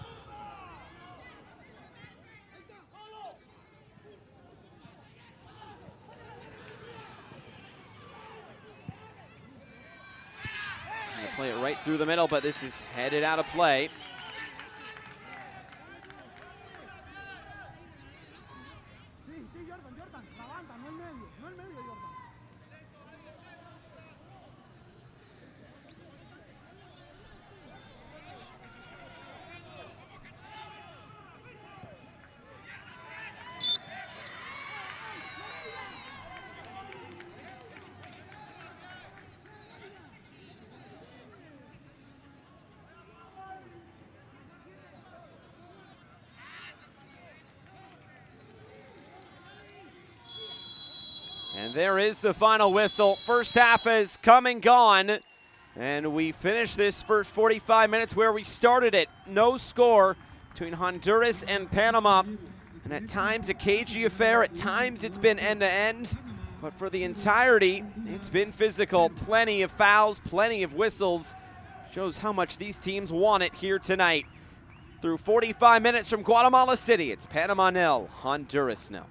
Gonna play it right through the middle, but this is headed out of play. And there is the final whistle. First half has come and gone. And we finish this first 45 minutes where we started it. No score between Honduras and Panama. And at times a cagey affair, at times it's been end-to-end. But for the entirety, it's been physical. Plenty of fouls, plenty of whistles. Shows how much these teams want it here tonight. Through 45 minutes from Guatemala City, it's Panama 0, Honduras 0.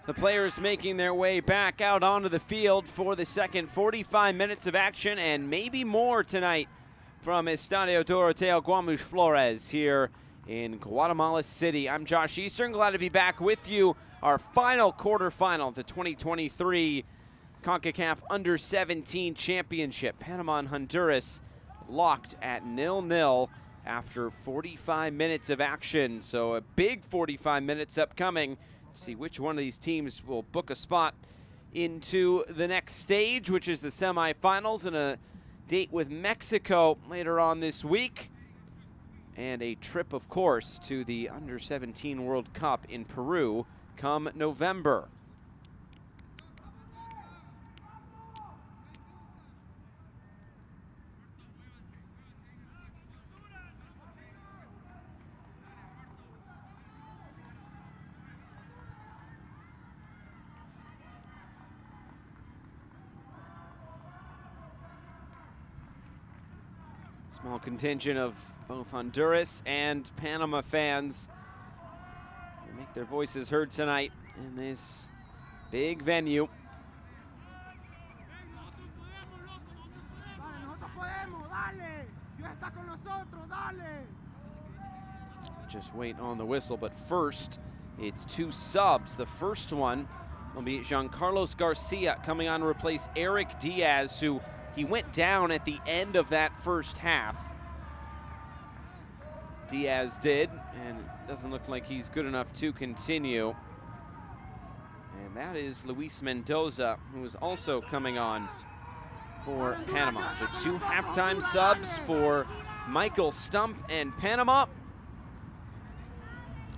The players making their way back out onto the field for the second 45 minutes of action, and maybe more tonight from Estadio Doroteo Guamuch Flores here in Guatemala City. I'm Josh Eastern, glad to be back with you. Our final quarterfinal of the 2023 Concacaf Under-17 Championship. Panama and Honduras locked at 0-0 after 45 minutes of action. So a big 45 minutes upcoming. See which one of these teams will book a spot into the next stage, which is the semifinals, and a date with Mexico later on this week. And a trip, of course, to the Under-17 World Cup in Peru come November. Small contingent of both Honduras and Panama fans will make their voices heard tonight in this big venue. Just wait on the whistle, but first it's two subs. The first one will be Giancarlos Garcia coming on to replace Eric Diaz, who he went down at the end of that first half. Diaz did, and it doesn't look like he's good enough to continue. And that is Luis Mendoza, who is also coming on for Panama. So two halftime subs for Michael Stump and Panama.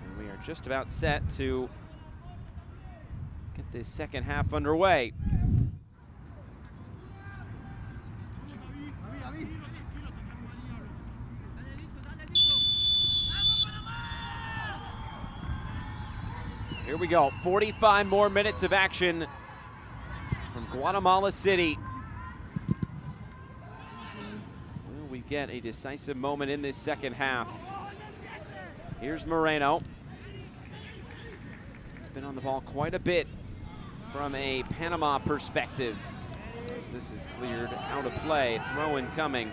And we are just about set to get this second half underway. Here we go, 45 more minutes of action from Guatemala City. Will we get a decisive moment in this second half? Here's Moreno. He's been on the ball quite a bit from a Panama perspective, as this is cleared out of play. Throw-in coming.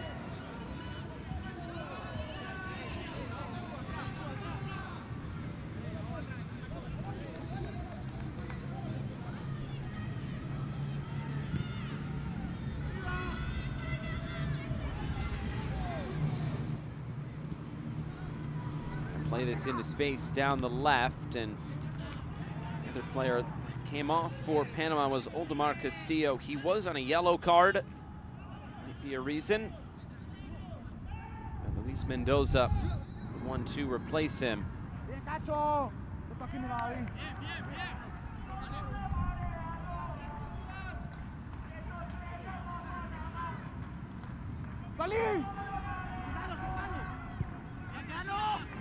Play this into space down the left, and the other player that came off for Panama was Oldemar Castillo. He was on a yellow card, might be a reason. And Luis Mendoza, the one to replace him.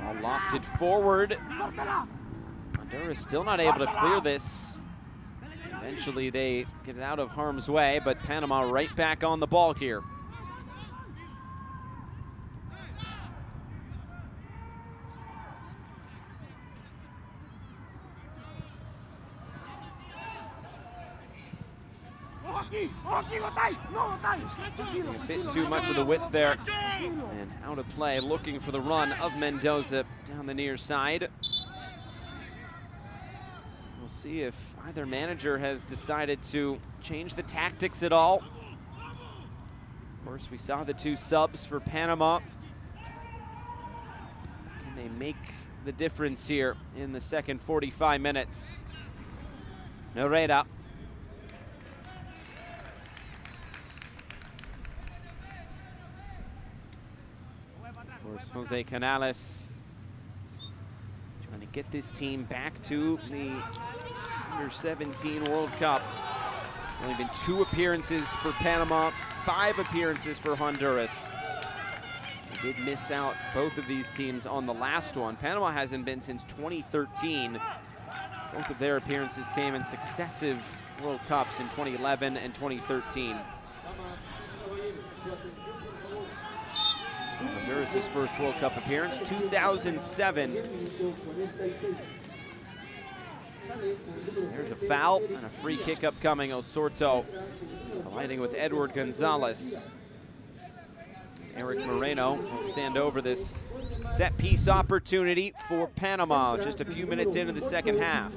All lofted forward. Honduras still not able to clear this. Eventually they get it out of harm's way, but Panama right back on the ball here. Using a bit too much of the width there, and out of play, looking for the run of Mendoza down the near side. We'll see if either manager has decided to change the tactics at all. Of course, we saw the two subs for Panama. Can they make the difference here in the second 45 minutes? Noreda. Of course, Jose Canales trying to get this team back to the Under-17 World Cup. Only been 2 appearances for Panama, 5 appearances for Honduras. They did miss out, both of these teams, on the last one. Panama hasn't been since 2013. Both of their appearances came in successive World Cups in 2011 and 2013. Honduras' first World Cup appearance, 2007. There's a foul and a free kick upcoming. Osorto colliding with Edward Gonzalez. Eric Moreno will stand over this set piece opportunity for Panama just a few minutes into the second half.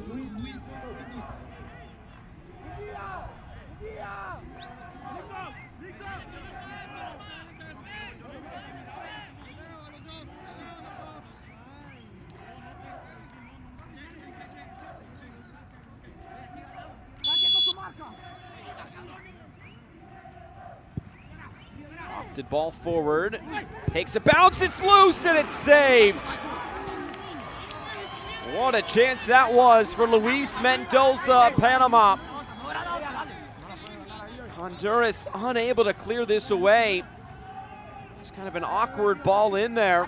Lofted ball forward, takes a bounce, it's loose, and it's saved. What a chance that was for Luis Mendoza, Panama. Honduras unable to clear this away. It's kind of an awkward ball in there.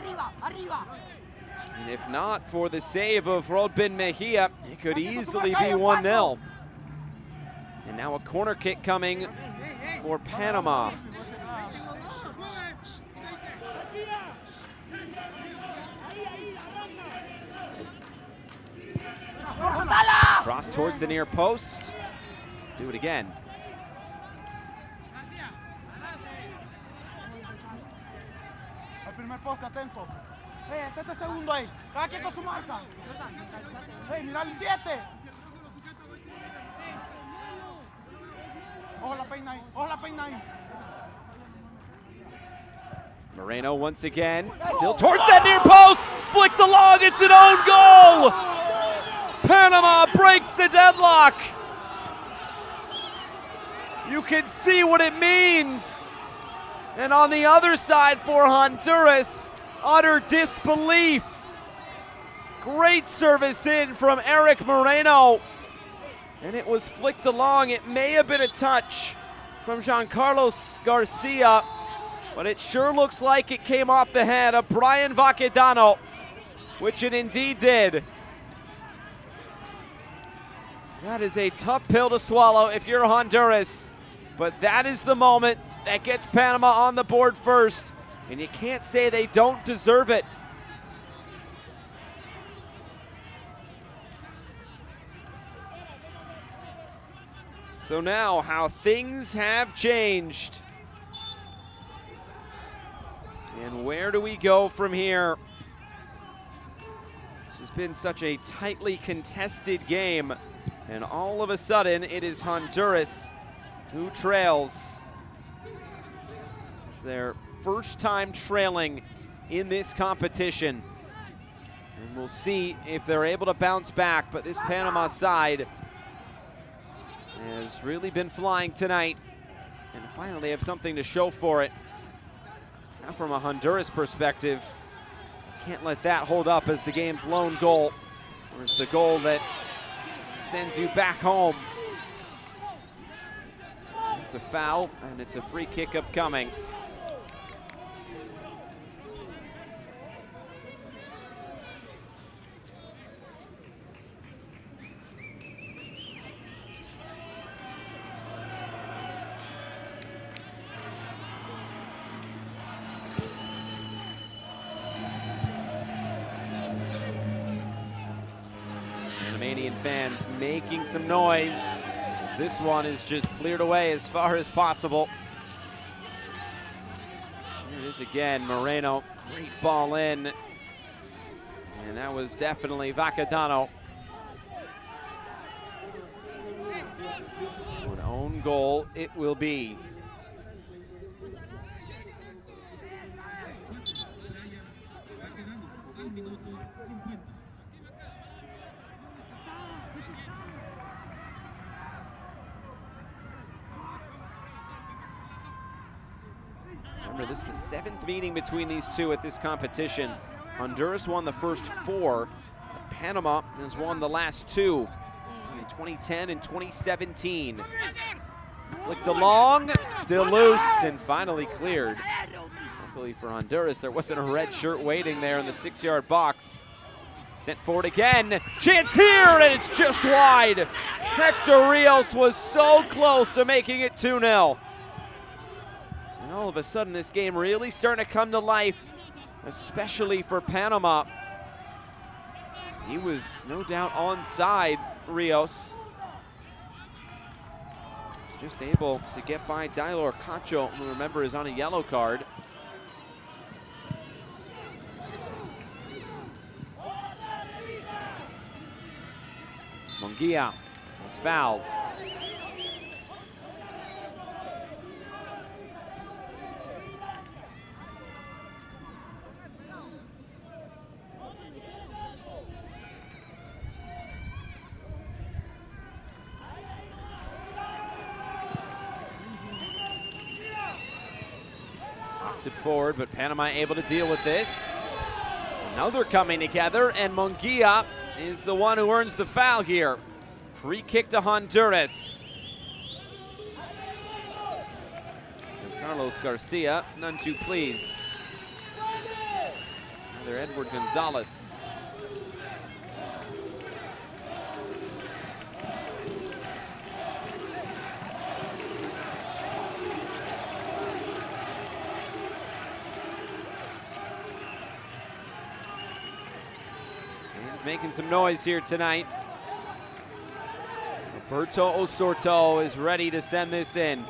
And if not for the save of Rodbin Mejia, it could easily be 1-0. And now a corner kick coming for Panama. Cross towards the near post. Do it again. Al primer poste, atento. Atento segundo ahí. Cada quien con su marca. Mira el 7. Ojo la peina ahí. Ojo la peina ahí. Moreno once again, still towards that near post. Flicked along, it's an own goal. Panama breaks the deadlock. You can see what it means. And on the other side for Honduras, utter disbelief. Great service in from Eric Moreno. And it was flicked along. It may have been a touch from Giancarlos Garcia, but it sure looks like it came off the head of Brian Vaquedano, which it indeed did. That is a tough pill to swallow if you're Honduras, but that is the moment that gets Panama on the board first, and you can't say they don't deserve it. So now, how things have changed. And where do we go from here? This has been such a tightly contested game, and all of a sudden it is Honduras who trails. It's their first time trailing in this competition. And we'll see if they're able to bounce back, but this Panama side has really been flying tonight, and finally they have something to show for it. Now from a Honduras perspective, you can't let that hold up as the game's lone goal, or it's the goal that sends you back home. It's a foul, and it's a free kick upcoming. Panamanian fans making some noise as this one is just cleared away as far as possible. Here it is again, Moreno, great ball in. And that was definitely Vaquedano. An own goal it will be. Remember, this is the 7th meeting between these two at this competition. Honduras won the first 4. Panama has won the last 2 in 2010 and 2017. Flicked along, still loose, and finally cleared. Luckily for Honduras, there wasn't a red shirt waiting there in the 6-yard box. Sent forward again, chance here, and it's just wide. Hector Rios was so close to making it 2-0. And all of a sudden, this game really starting to come to life, especially for Panama. He was no doubt onside, Rios. He's just able to get by Dailor Cacho, who remember is on a yellow card. Munguia is fouled. Opted forward, but Panama able to deal with this. Now they're coming together, and Munguia is the one who earns the foul here. Free kick to Honduras. And Carlos Garcia, none too pleased. Another Edward Gonzalez. Making some noise here tonight. Roberto Osorto is ready to send this in.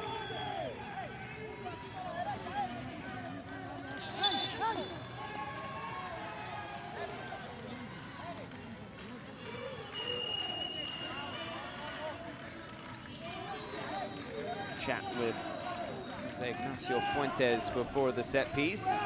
Chat with Jose Ignacio Fuentes before the set piece.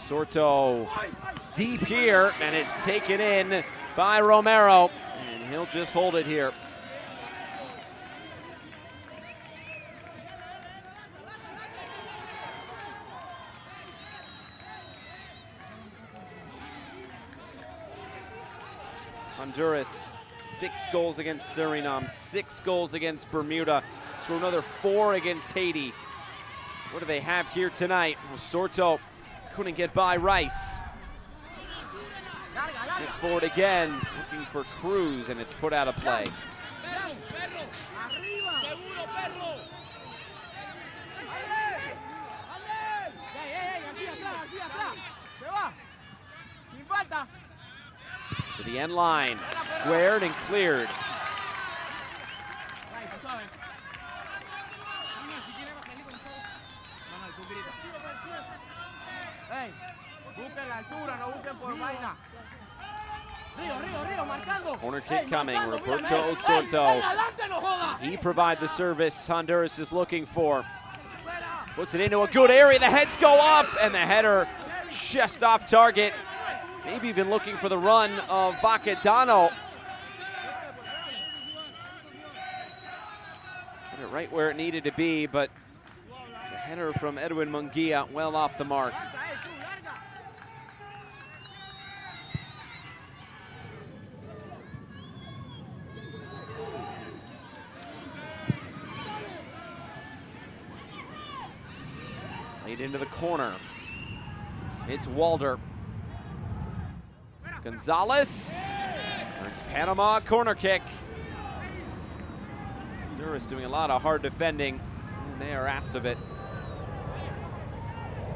Sorto deep here, and it's taken in by Romero, and he'll just hold it here. Honduras, 6 goals against Suriname, 6 goals against Bermuda, scored another 4 against Haiti. What do they have here tonight? Well, Sorto couldn't get by Rice. Sent forward again, looking for Cruz, and it's put out of play. To the end line, squared and cleared. Corner kick coming, Roberto Osorto. He provides the service Honduras is looking for. Puts it into a good area, the heads go up, and the header just off target. Maybe even looking for the run of Vacadano. Put it right where it needed to be, but the header from Edwin Munguia well off the mark. Played into the corner. It's Walder. Gonzalez earns Panama corner kick. Honduras doing a lot of hard defending, and they are asked of it.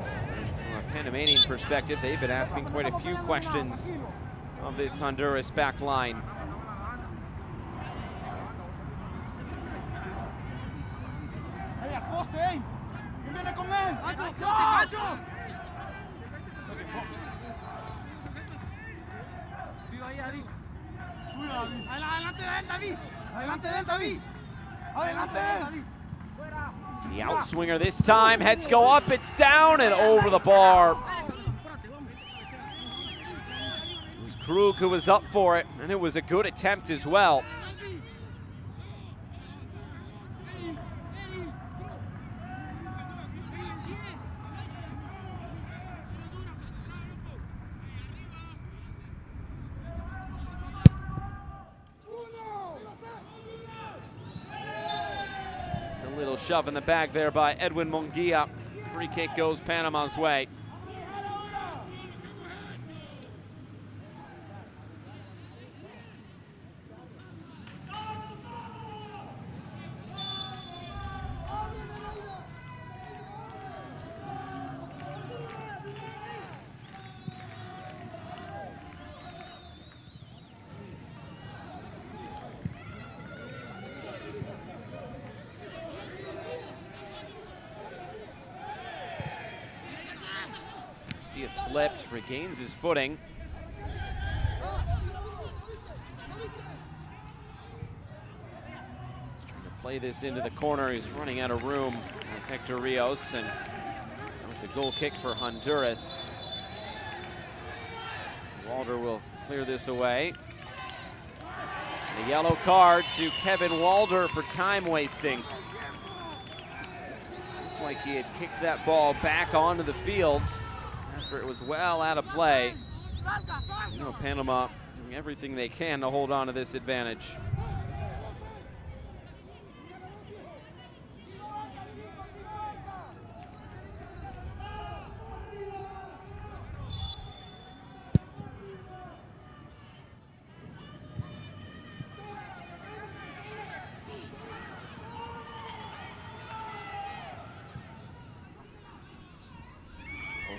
And from a Panamanian perspective, they've been asking quite a few questions of this Honduras back line. The outswinger this time, heads go up, it's down and over the bar. It was Krug who was up for it, and it was a good attempt as well. Little shove in the bag there by Edwin Munguia. Free kick goes Panama's way. Garcia slipped, regains his footing. He's trying to play this into the corner. He's running out of room as Hector Rios, and now it's a goal kick for Honduras. Walder will clear this away. And a yellow card to Kevin Walder for time wasting. Looked like he had kicked that ball back onto the field after it was well out of play. You know, Panama doing everything they can to hold on to this advantage.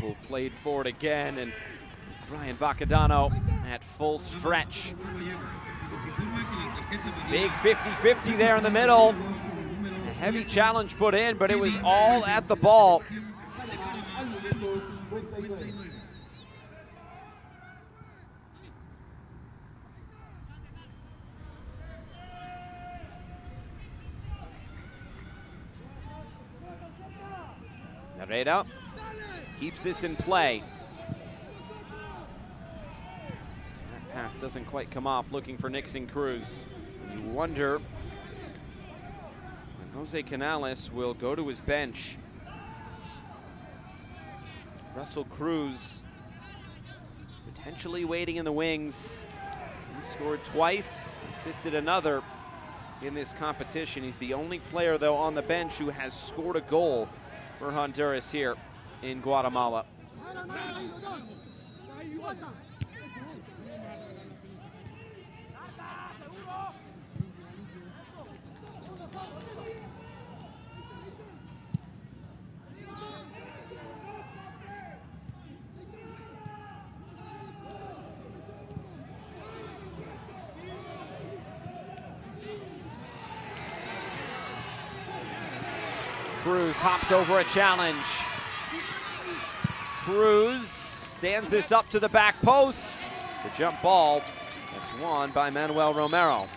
Who played forward again, and Brian Vacadano at full stretch. Big 50-50 there in the middle. A heavy challenge put in, but it was all at the ball. Herrera keeps this in play. That pass doesn't quite come off, looking for Nixon Cruz. And you wonder when Jose Canales will go to his bench. Russell Cruz potentially waiting in the wings. He scored twice, assisted another in this competition. He's the only player, though, on the bench who has scored a goal for Honduras here in Guatemala. Cruz hops over a challenge. Cruz stands this up to the back post. The jump ball that's won by Manuel Romero.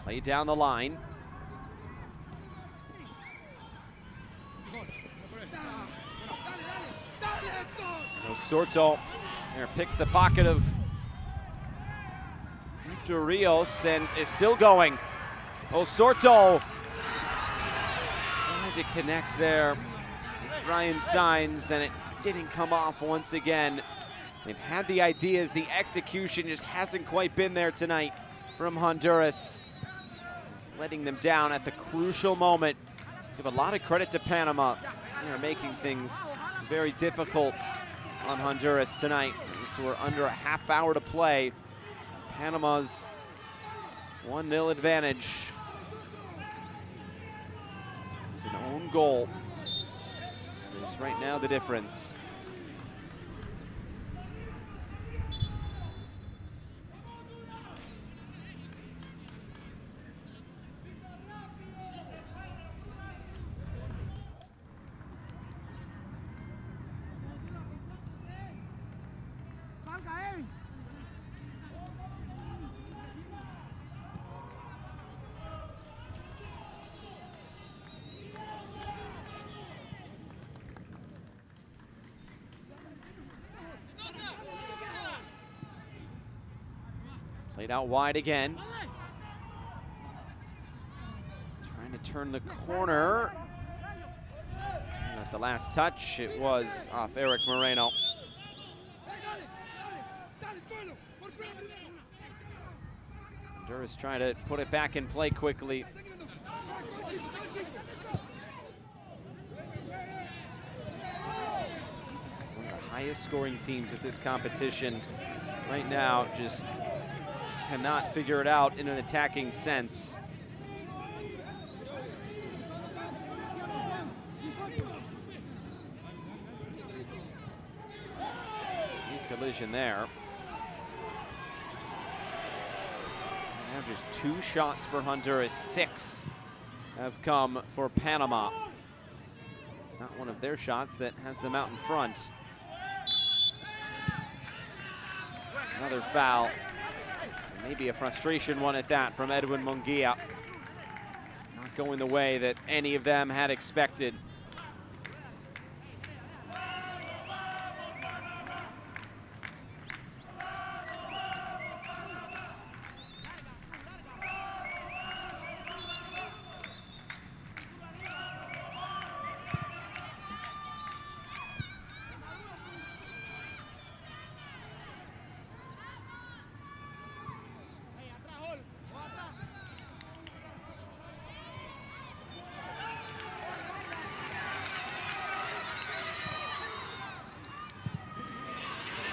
Play down the line. Osorto there picks the pocket of Hector Rios and is still going. Osorto tried to connect there with Brian Saenz, and it didn't come off once again. They've had the ideas, the execution just hasn't quite been there tonight from Honduras. Letting them down at the crucial moment. Give a lot of credit to Panama. They are making things very difficult on Honduras tonight. We're under a half hour to play. Panama's 1-0 advantage. It's an own goal. That is right now the difference. Played out wide again. Trying to turn the corner. And at the last touch, it was off Eric Moreno. Honduras trying to put it back in play quickly. One of the highest scoring teams at this competition right now just cannot figure it out in an attacking sense. Collision there. Now just 2 shots for Honduras, 6 have come for Panama. It's not one of their shots that has them out in front. Another foul. Maybe a frustration one at that from Edwin Munguia. Not going the way that any of them had expected.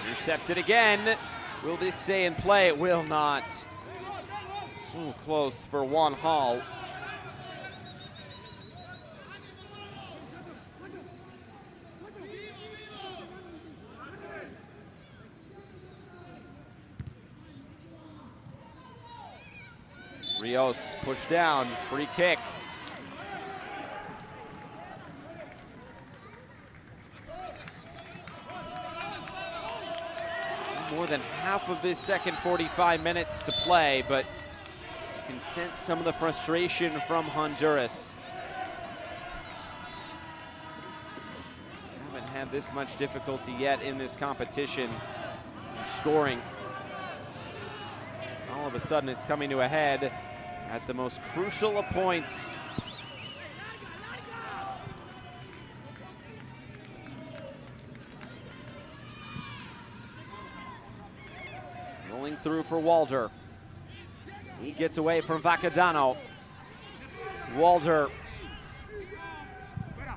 Intercepted again. Will this stay in play? It will not. So close for Juan Hall. Rios pushed down, free kick. More than half of this second 45 minutes to play, but you can sense some of the frustration from Honduras. Haven't had this much difficulty yet in this competition scoring. All of a sudden it's coming to a head at the most crucial of points. Rolling through for Walder. He gets away from Vacadano. Walder.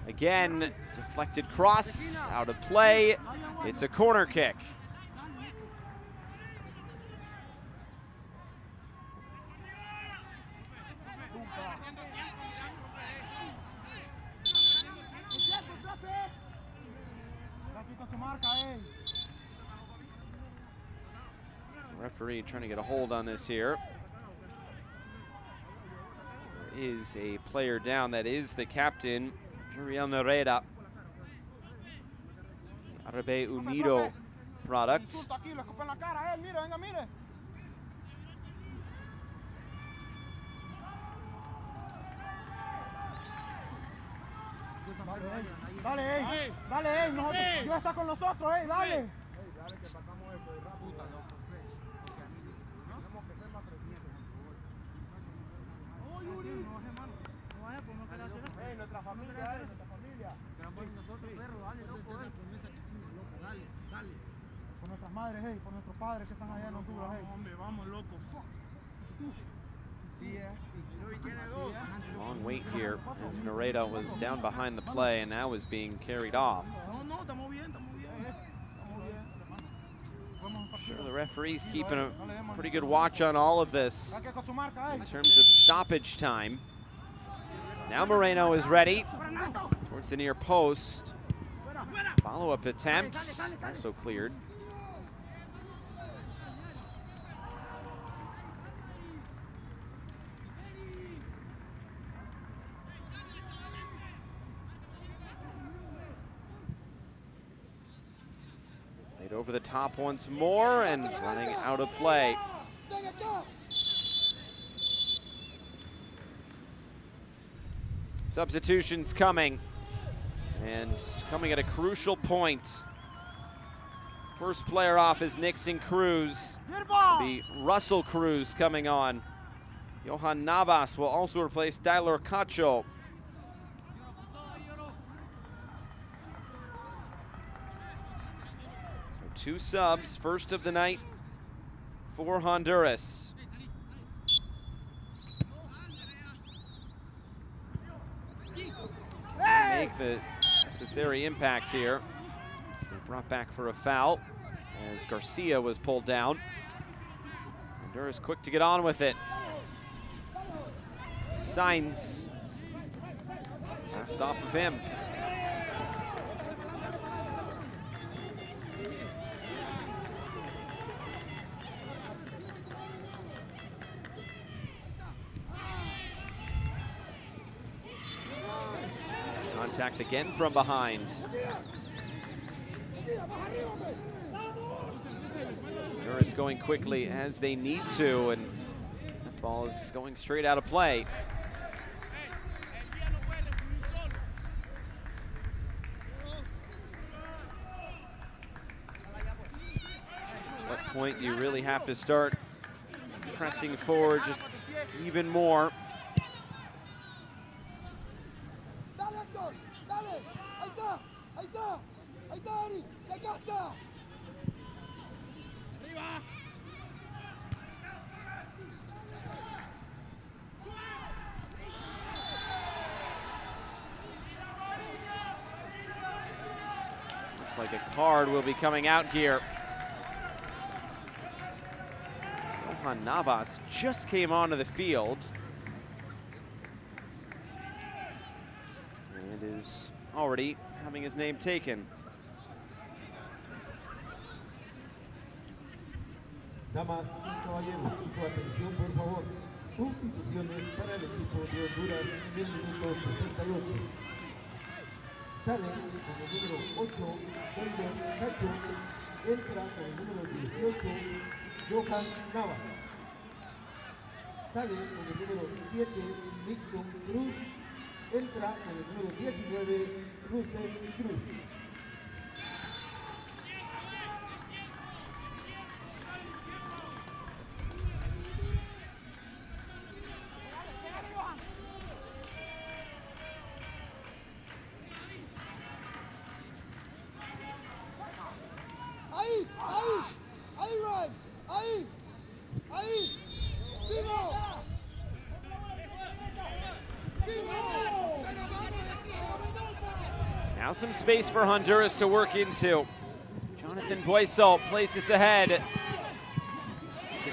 Again, deflected cross, out of play. It's a corner kick. Referee trying to get a hold on this here. There is a player down. That is the captain, Juriel Nereda, Arabe Unido product. Dale, dale, Dios está con nosotros, dale. Nuestra familia, nuestra familia. Nosotros, perro, dale, loco, esa promesa que hicimos, loco, dale, dale. Por nuestras madres, por nuestros padres que están allá en Honduras, Hombre, vamos, loco, fuck. Long wait here as Nereda was down behind the play and now is being carried off. Sure, the referee's keeping a pretty good watch on all of this in terms of stoppage time. Now Moreno is ready towards the near post. Follow-up attempts also cleared. Played over the top once more and running out of play. Substitutions coming, and coming at a crucial point. First player off is Nixon Cruz. The Russell Cruz coming on. Johan Navas will also replace Dyler Cacho. So 2 subs, first of the night for Honduras. Make the necessary impact here. So brought back for a foul as Garcia was pulled down. Honduras quick to get on with it. Signs. Passed off of him. Contact again from behind. Honduras going quickly as they need to, and that ball is going straight out of play. At what point you really have to start pressing forward just even more. Looks like a card will be coming out here. Johan Navas just came onto the field and is already having his name taken. Damas y caballeros, su atención por favor. Sustituciones para el equipo de Honduras en el minuto 68. Sale con el número 8, Helder Cacho. Entra con el número 18, Johan Navas. Sale con el número 7, Nixon Cruz. Entra con el número 19, Russell Cruz. Now some space for Honduras to work into. Jonathan Boisel plays this ahead. Get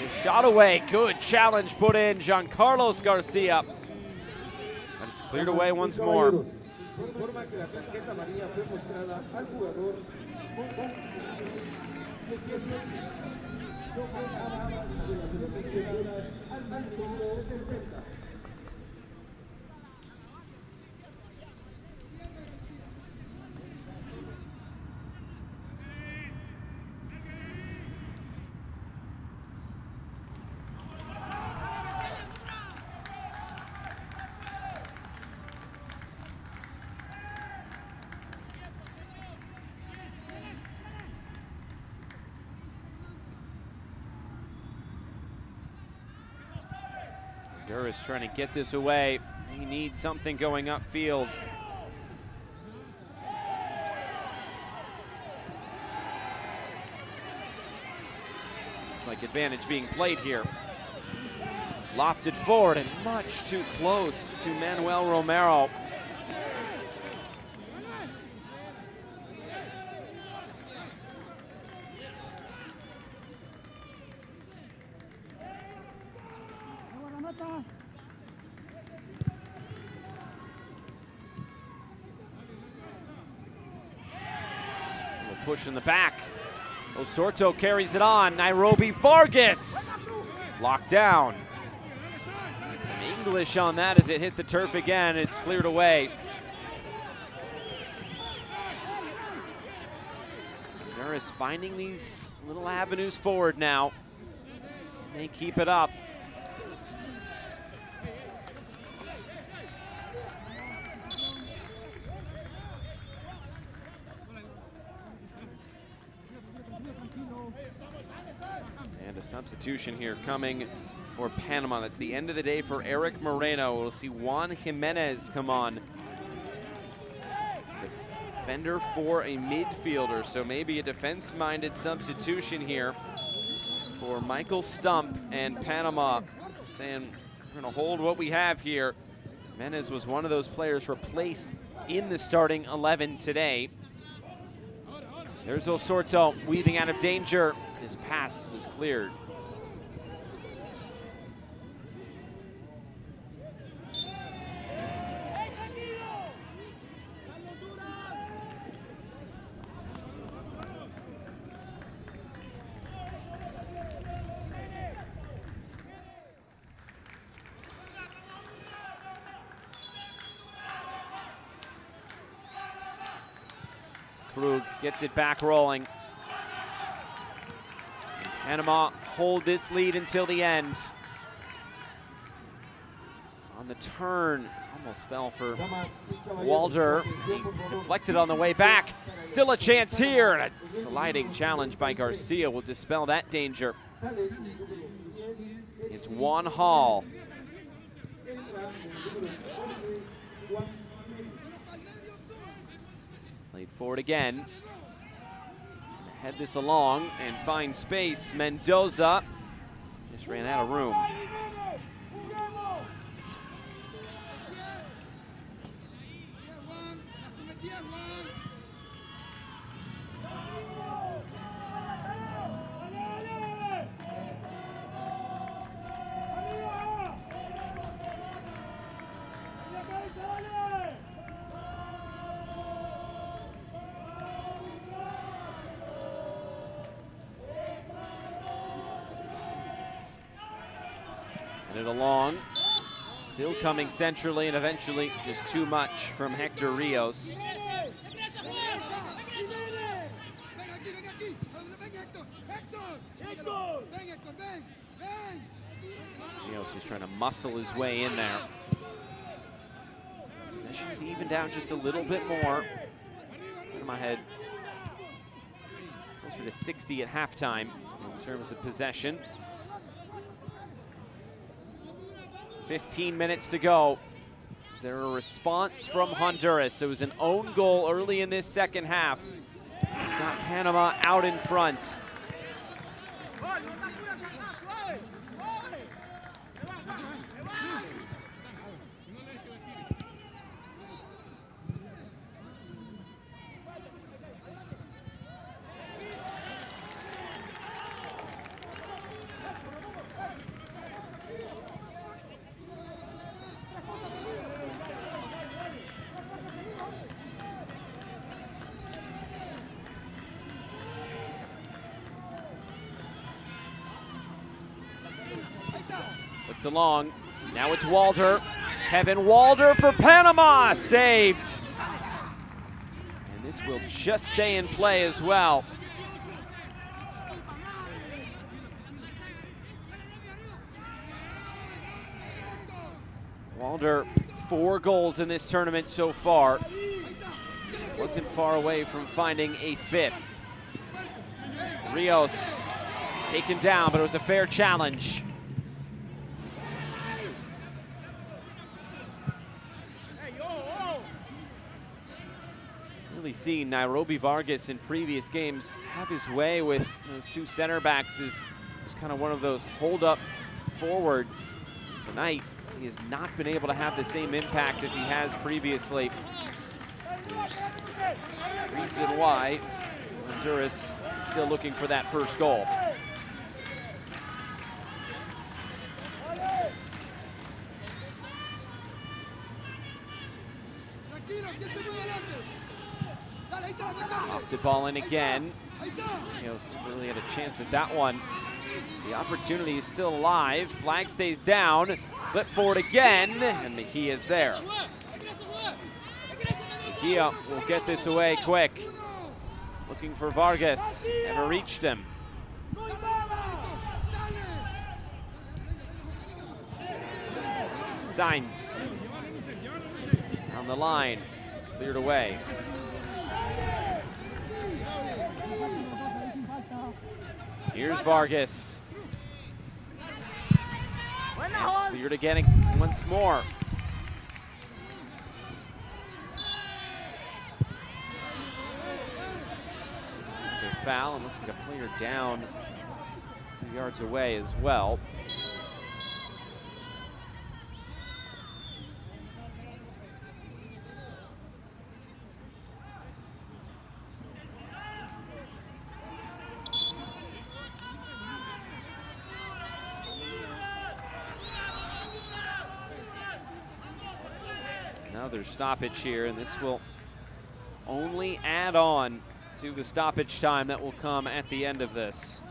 a shot away. Good challenge put in Giancarlos Garcia. But it's cleared away once more. Honduras trying to get this away. He needs something going upfield. Looks like advantage being played here. Lofted forward and much too close to Manuel Romero. Push in the back. Osorto carries it on. Nairobi Vargas locked down. Some English on that as it hit the turf again. It's cleared away. Honduras finding these little avenues forward now. They keep it up. Substitution here coming for Panama. That's the end of the day for Eric Moreno. We'll see Juan Jimenez come on. It's a defender for a midfielder, so maybe a defense-minded substitution here for Michael Stump and Panama. Saying we're going to hold what we have here. Jimenez was one of those players replaced in the starting 11 today. There's Osorto weaving out of danger. His pass is cleared. Krug gets it back rolling. And Panama hold this lead until the end. On the turn, almost fell for Walder. He deflected on the way back. Still a chance here, and a sliding challenge by Garcia will dispel that danger. It's Juan Hall. Played forward again. Head this along and find space. Mendoza just ran out of room. And it along, still coming centrally, and eventually just too much from Hector Rios. Rios just trying to muscle his way in there. Possession's evened out just a little bit more. In my head, closer to 60 at halftime in terms of possession. 15 minutes to go. Is there a response from Honduras? It was an own goal early in this second half. Got Panama out in front. Looked along. Now it's Walder. Kevin Walder for Panama. Saved. And this will just stay in play as well. Walder, 4 goals in this tournament so far. Wasn't far away from finding a 5th. Rios taken down, but it was a fair challenge. Really seen Nairobi Vargas in previous games have his way with those 2 center backs as kind of one of those hold-up forwards. Tonight, he has not been able to have the same impact as he has previously. There's reason why Honduras is still looking for that first goal. Off the ball in again. Rios really had a chance at that one. The opportunity is still alive. Flag stays down. Flip forward again, and Mejia's there. Mejia will get this away quick. Looking for Vargas. Never reached him. Signs. On the line. Cleared away. Here's Vargas. Cleared again once more. Another foul, and looks like a player down a few yards away as well. Another stoppage here, and this will only add on to the stoppage time that will come at the end of this.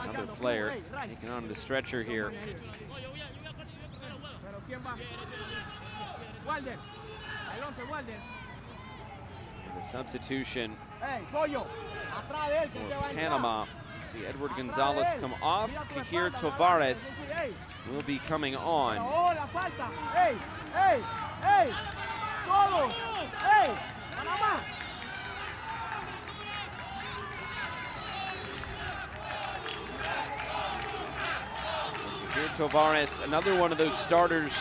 Another player taking on the stretcher here. And the substitution for Panama. See Edward Gonzalez come off. Kahir Tovares will be coming on. Tovares, another one of those starters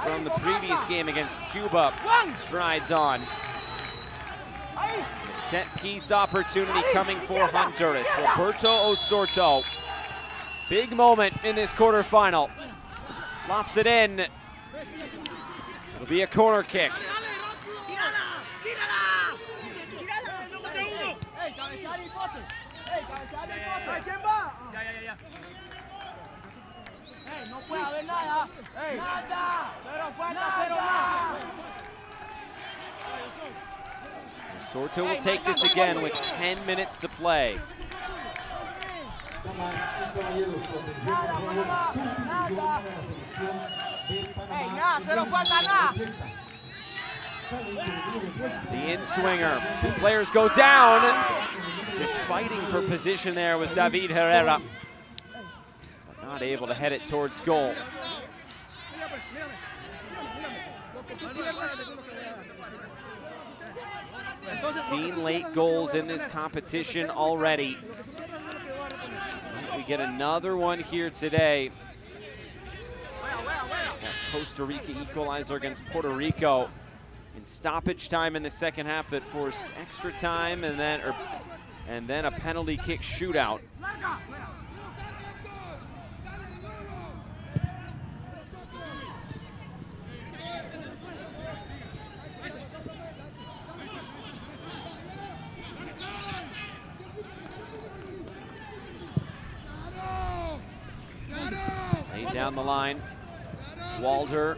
from the previous game against Cuba, strides on. A set piece opportunity coming for Honduras. Roberto Osorto. Big moment in this quarterfinal. Lofts it in. It'll be a corner kick. Sorto will take this again with 10 minutes to play. The in-swinger. Two players go down. Just fighting for position there was David Herrera, but not able to head it towards goal. Seen late goals in this competition already. We get another one here today. That Costa Rica equalizer against Puerto Rico in stoppage time in the second half that forced extra time and then a penalty kick shootout. Laid down the line. Walder.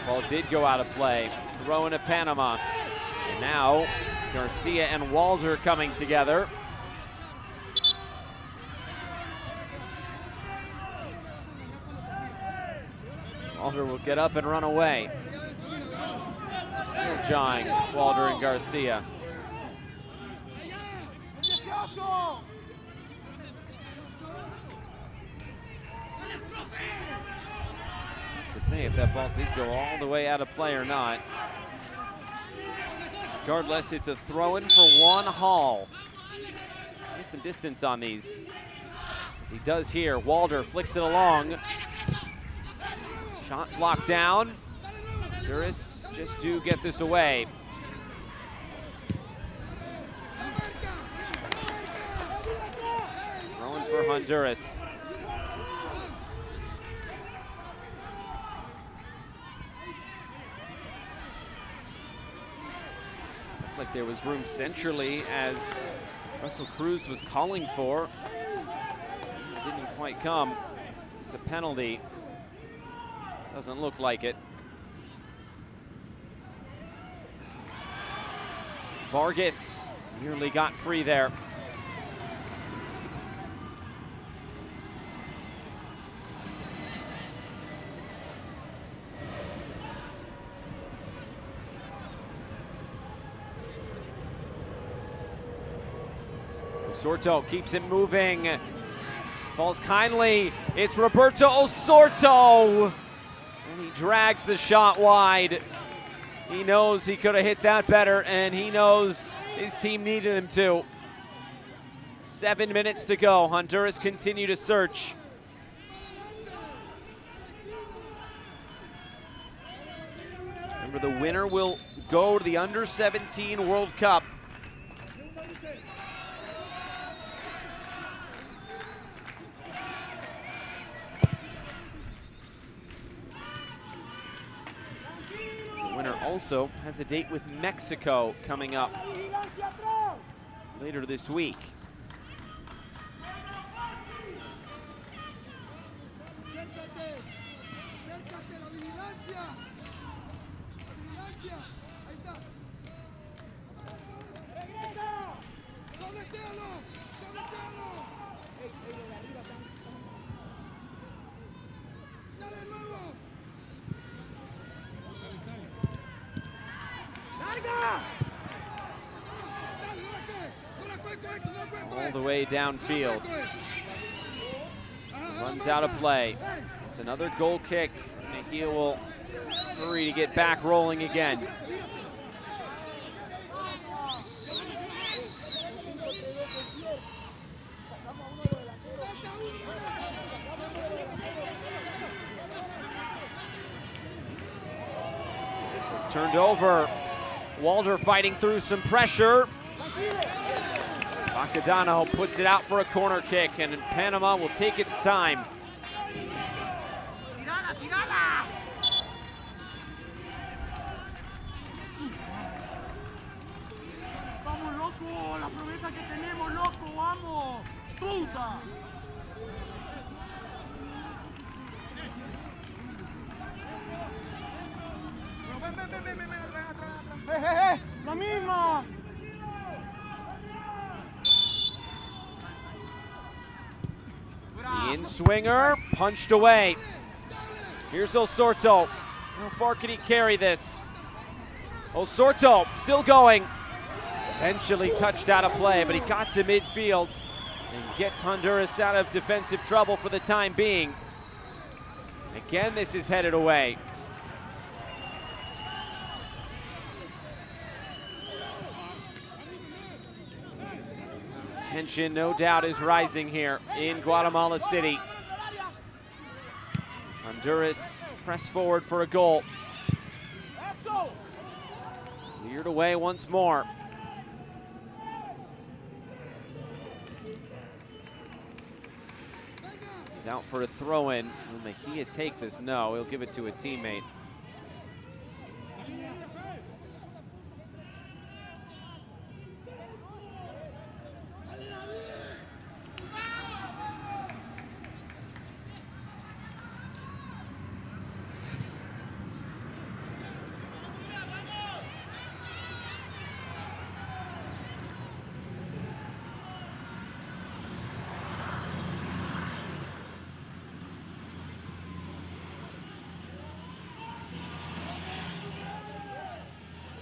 Ball did go out of play. Throw into Panama. And now Garcia and Walder coming together. Walder will get up and run away. Still jawing, Walder and Garcia. To say if that ball did go all the way out of play or not. Regardless, it's a throw-in for one haul. Get some distance on these, as he does here. Walder flicks it along. Shot blocked down. Honduras just do get this away. Throwing for Honduras. Like there was room centrally as Russell Cruz was calling for. It didn't quite come. Is this a penalty? Doesn't look like it. Vargas nearly got free there. Osorto keeps it moving. Falls kindly. It's Roberto Osorto. And he drags the shot wide. He knows he could have hit that better, and he knows his team needed him to. 7 minutes to go. Honduras continue to search. Remember, the winner will go to the Under-17 World Cup. The winner also has a date with Mexico coming up later this week. All the way downfield. Runs out of play. It's another goal kick. Mejia will hurry to get back rolling again. It's turned over. Walder fighting through some pressure. Bacadano puts it out for a corner kick, and Panama will take its time. Vamos, loco, la promesa que tenemos, loco, vamos, puta. Ven, la misma. The in-swinger punched away. Here's Osorto. How far can he carry this? Osorto still going. Eventually touched out of play, but he got to midfield and gets Honduras out of defensive trouble for the time being. Again, this is headed away. Tension, no doubt, is rising here in Guatemala City. Honduras press forward for a goal. Cleared away once more. This is out for a throw-in. Will Mejia take this? No, he'll give it to a teammate.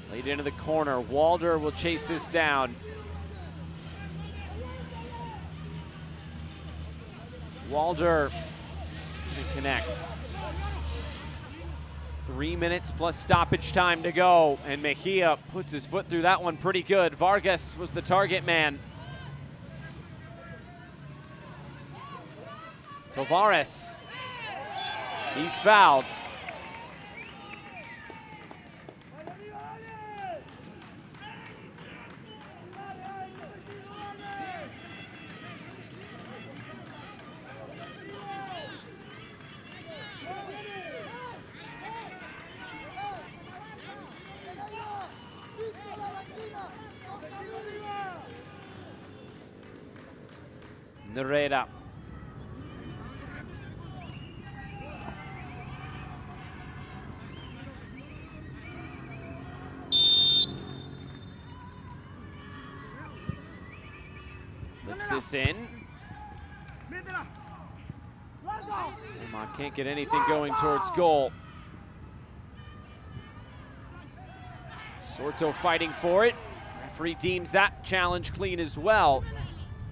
Played into the corner. Walder will chase this down. Walder couldn't connect. 3 minutes plus stoppage time to go, and Mejia puts his foot through that one pretty good. Vargas was the target man. Tavares, he's fouled. Nereda. Lifts this in. Panama can't get anything going towards goal. Sorto fighting for it. Referee deems that challenge clean as well.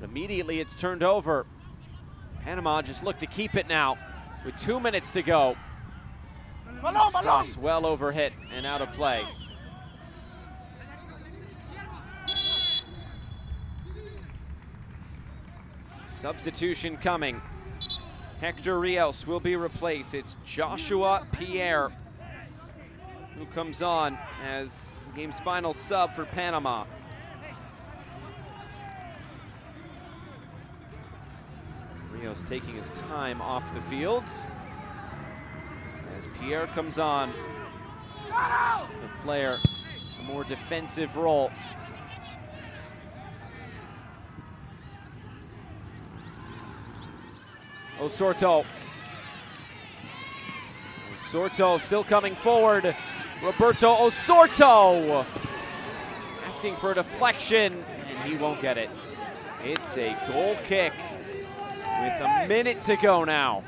But immediately it's turned over. Panama just look to keep it now with 2 minutes to go. Cross well over hit and out of play. Substitution coming. Hector Rios will be replaced. It's Joshua Pierre who comes on as the game's final sub for Panama. Rios taking his time off the field as Pierre comes on. The player, a more defensive role. Osorto. Osorto still coming forward. Roberto Osorto asking for a deflection, and he won't get it. It's a goal kick with a minute to go now.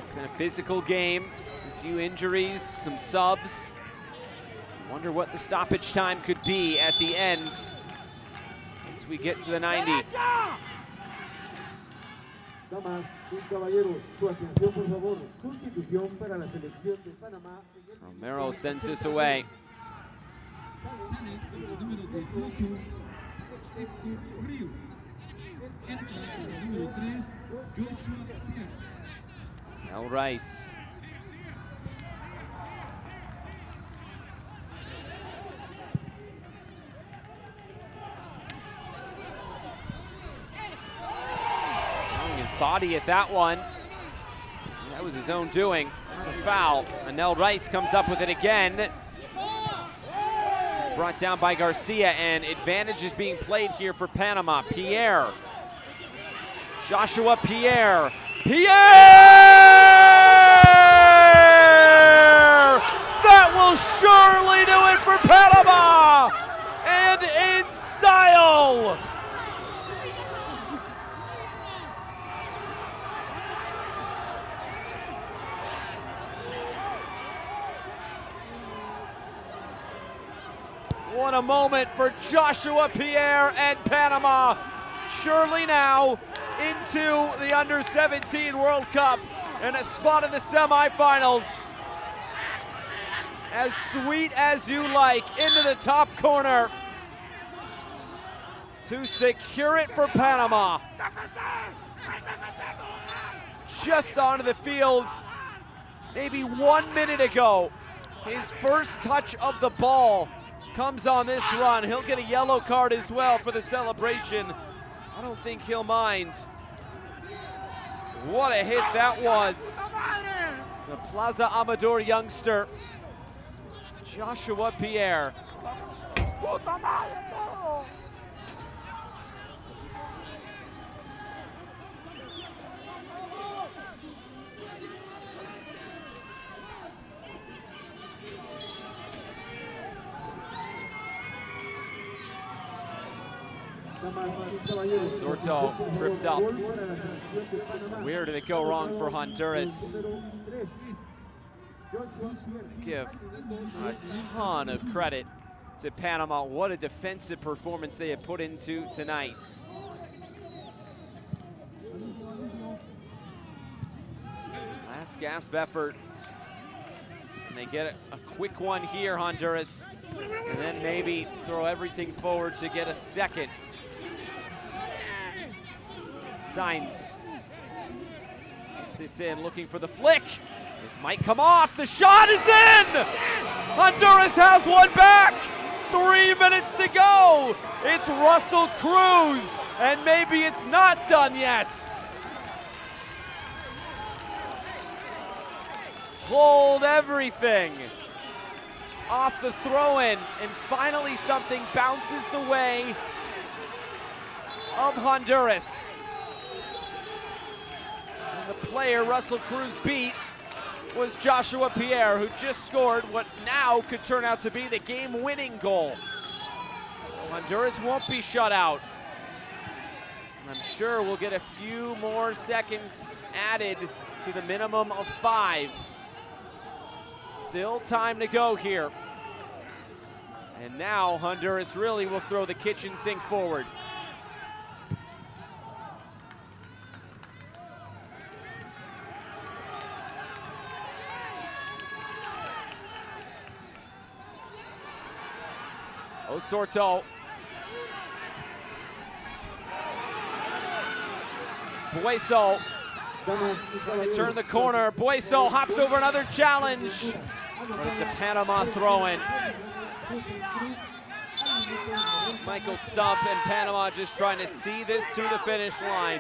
It's been a physical game, a few injuries, some subs. Wonder what the stoppage time could be at the end once we get to the 90. Damas y caballeros, su atención por favor. Sustitución para la selección de Panamá. Romero sends this away. El Rice. Throwing his body at that one. That was his own doing. Not a foul. And El Rice comes up with it again. He's brought down by Garcia, and advantage is being played here for Panama. Pierre. Joshua Pierre. Pierre! That will surely do it for Panama! And in style! What a moment for Joshua Pierre and Panama. Surely now into the Under-17 World Cup and a spot in the semifinals. As sweet as you like, into the top corner to secure it for Panama. Just onto the field maybe 1 minute ago. His first touch of the ball comes on this run. He'll get a yellow card as well for the celebration. I don't think he'll mind. What a hit that was. The Plaza Amador youngster, Joshua Pierre. Sorto tripped up. Where did it go wrong for Honduras? Give a ton of credit to Panama. What a defensive performance they have put into tonight. Last gasp effort. And they get a quick one here, Honduras. And then maybe throw everything forward to get a second. Signs. Gets this in, looking for the flick. This might come off. The shot is in! Honduras has one back. 3 minutes to go. It's Russell Cruz, and maybe it's not done yet. Hold everything. Off the throw-in, and finally something bounces the way of Honduras. And the player Russell Cruz beat was Joshua Pierre, who just scored what now could turn out to be the game-winning goal. Honduras won't be shut out. And I'm sure we'll get a few more seconds added to the minimum of 5. Still time to go here. And now Honduras really will throw the kitchen sink forward. Osorto. Bueso. Trying to turn the corner. Bueso hops over another challenge. But it's a Panama throw-in. Michael Stump and Panama just trying to see this to the finish line.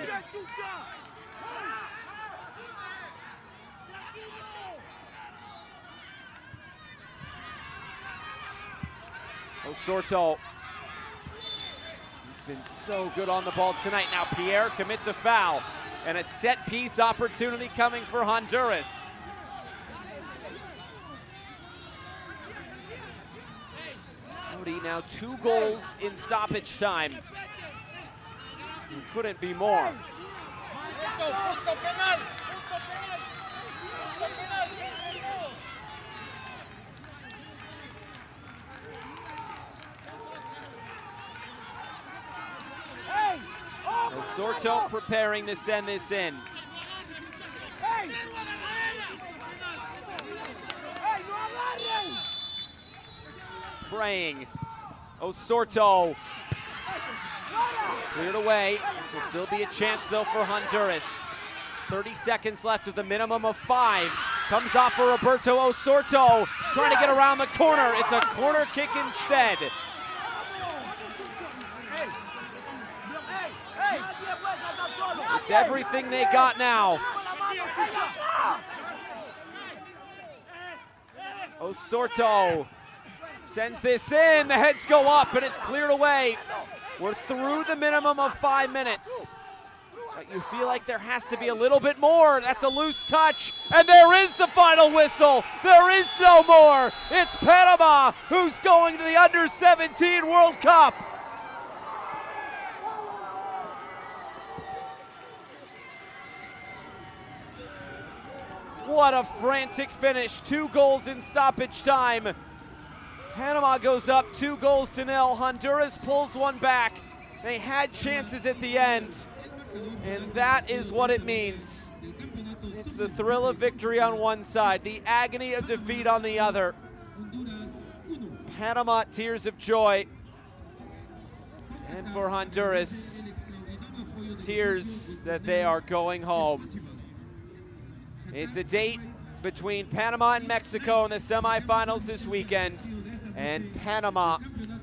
Osorto. He's been so good on the ball tonight. Now Pierre commits a foul. And a set piece opportunity coming for Honduras. Cody now 2 goals in stoppage time. He couldn't be more. Osorto preparing to send this in. Praying. Osorto. It's cleared away. This will still be a chance though for Honduras. 30 seconds left with a minimum of 5. Comes off for Roberto Osorto. Trying to get around the corner. It's a corner kick instead. It's everything they got now. Osorto sends this in. The heads go up and it's cleared away. We're through the minimum of 5 minutes. But you feel like there has to be a little bit more. That's a loose touch. And there is the final whistle. There is no more. It's Panama who's going to the Under-17 World Cup. What a frantic finish. 2 goals in stoppage time. Panama goes up 2-0. Honduras pulls one back. They had chances at the end, and that is what it means. It's the thrill of victory on one side, the agony of defeat on the other. Panama, tears of joy. And for Honduras, tears that they are going home. It's a date between Panama and Mexico in the semifinals this weekend, and Panama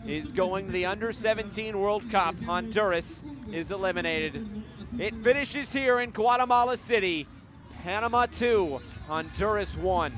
is going to the Under-17 World Cup. Honduras is eliminated. It finishes here in Guatemala City. Panama 2, Honduras 1.